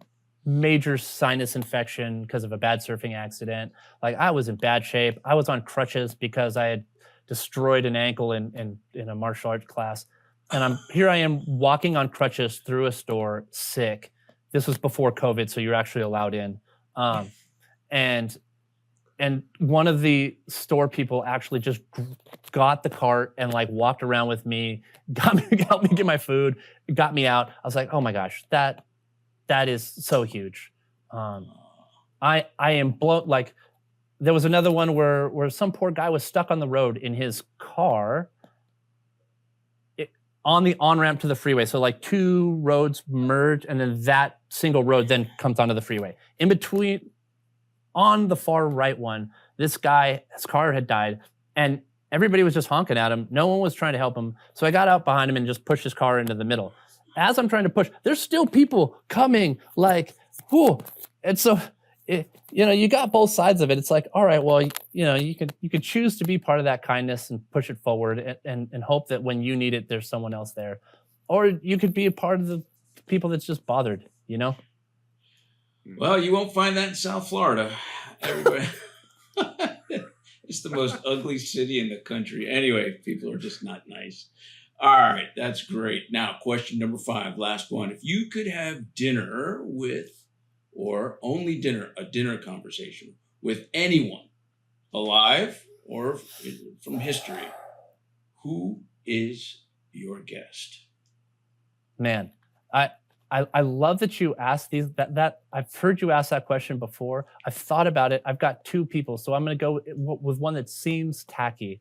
S3: major sinus infection because of a bad surfing accident. Like, I was in bad shape. I was on crutches because I had destroyed an ankle in a martial arts class, and I am walking on crutches through a store, sick. This was before COVID, so you're actually allowed in. And one of the store people actually just got the cart and like walked around with me, helped me get my food, got me out. I was like, oh my gosh, that is so huge. I am blown. Like, there was another one where some poor guy was stuck on the road in his car on the on-ramp to the freeway. So like 2 roads merge, and then that single road then comes onto the freeway. In between, on the far right one, this guy, his car had died, and everybody was just honking at him. No one was trying to help him. So I got out behind him and just pushed his car into the middle. As I'm trying to push, there's still people coming, like, whoo. And so, you got both sides of it. It's like, all right, well, you could choose to be part of that kindness and push it forward and hope that when you need it, there's someone else there. Or you could be a part of the people that's just bothered,
S1: Well, you won't find that in South Florida. Everybody, it's the most ugly city in the country. Anyway, people are just not nice. All right, that's great. Now, question number 5, last one. If you could have dinner with, or only dinner, a dinner conversation with anyone, alive or from history, who is your guest?
S3: Man, I love that you asked these. That I've heard you ask that question before. I've thought about it. I've got 2 people, so I'm going to go with one that seems tacky,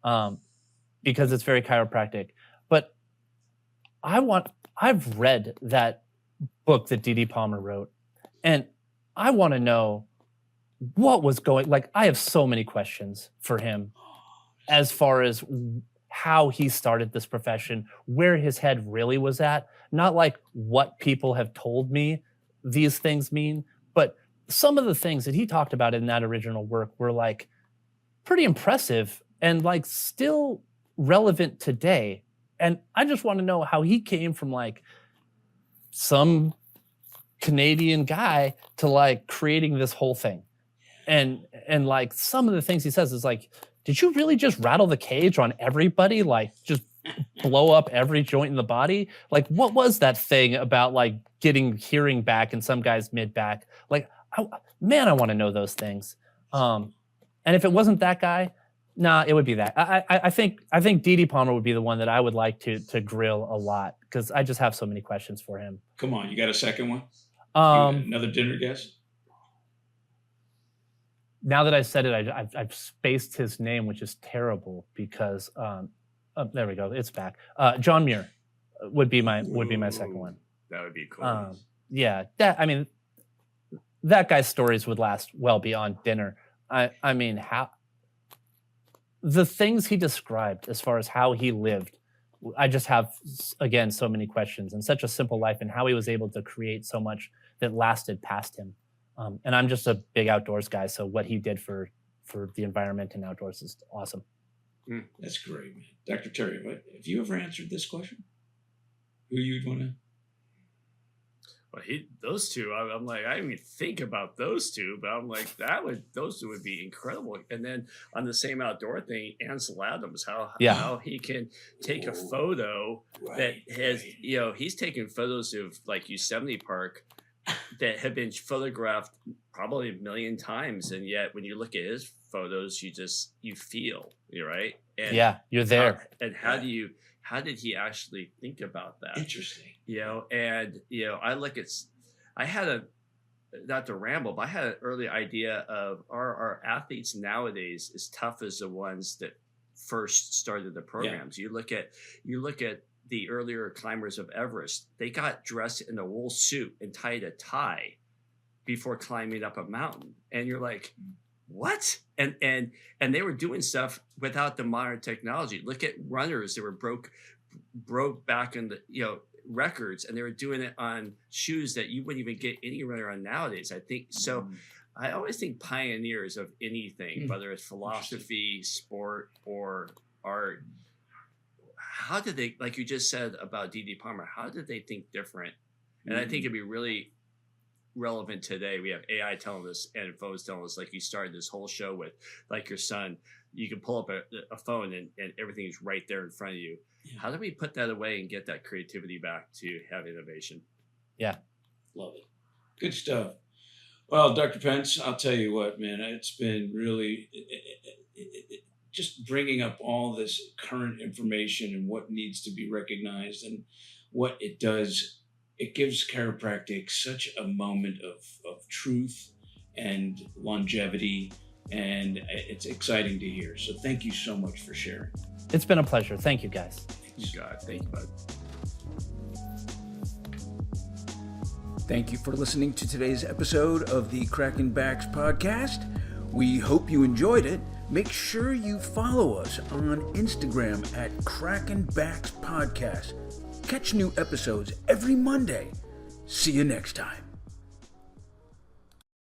S3: because it's very chiropractic. But I've read that book that D.D. Palmer wrote, and I want to know what was going. Like, I have so many questions for him, as far as how he started this profession, where his head really was at. Not like what people have told me these things mean, but some of the things that he talked about in that original work were like pretty impressive and like still relevant today. And I just want to know how he came from like some Canadian guy to like creating this whole thing. And like some of the things he says is like, did you really just rattle the cage on everybody? Like, just blow up every joint in the body? Like, what was that thing about like getting hearing back in some guy's mid back? Like, I want to know those things. And if it wasn't that guy, nah, it would be that. I think D.D. Palmer would be the one that I would like to grill a lot, because I just have so many questions for him.
S1: Come on, you got a second one? Another dinner guest?
S3: Now that I said it, I've spaced his name, which is terrible because there we go, it's back. John Muir would be my second one.
S2: That would be cool.
S3: Yeah, that guy's stories would last well beyond dinner. I mean, how the things he described as far as how he lived I just have, again, so many questions, and such a simple life, and how he was able to create so much that lasted past him. And I'm just a big outdoors guy, so what he did for the environment and outdoors is awesome.
S1: That's great, man. Dr. Terry, have you ever answered this question? Who you'd want to?
S2: Well, those two, I'm like, I didn't even think about those two, but I'm like, those two would be incredible. And then on the same outdoor thing, Ansel Adams, how he can take a photo that has, he's taken photos of like Yosemite Park that have been photographed probably a million times, and yet when you look at his photos, you feel, you're right. And
S3: you're there.
S2: How did he actually think about that?
S1: Interesting.
S2: I had not to ramble, but I had an early idea of our athletes nowadays as tough as the ones that first started the programs. You look at the earlier climbers of Everest. They got dressed in a wool suit and tied a tie before climbing up a mountain. And you're like, what? And they were doing stuff without the modern technology. Look at runners that were broke back in the records, and they were doing it on shoes that you wouldn't even get any runner on nowadays. I think so. I always think pioneers of anything, whether it's philosophy, sport, or art, how did they, like you just said about D.D. Palmer, how did they think different? And I think it'd be really relevant today. We have AI telling us and phones telling us, like you started this whole show with, like your son, you can pull up a phone and everything is right there in front of you. Yeah. How do we put that away and get that creativity back to have innovation?
S3: Yeah.
S1: Love it. Good stuff. Well, Dr. Pence, I'll tell you what, man, it's been really just bringing up all this current information and what needs to be recognized and what it does. It gives chiropractic such a moment of truth and longevity, and it's exciting to hear. So thank you so much for sharing.
S3: It's been a pleasure. Thank you, guys.
S2: You got it. Thank you, bud.
S4: Thank you for listening to today's episode of the Crackin Backs podcast. We hope you enjoyed it. Make sure you follow us on Instagram at Crackin Backs Podcast. Catch new episodes every Monday. See you next time.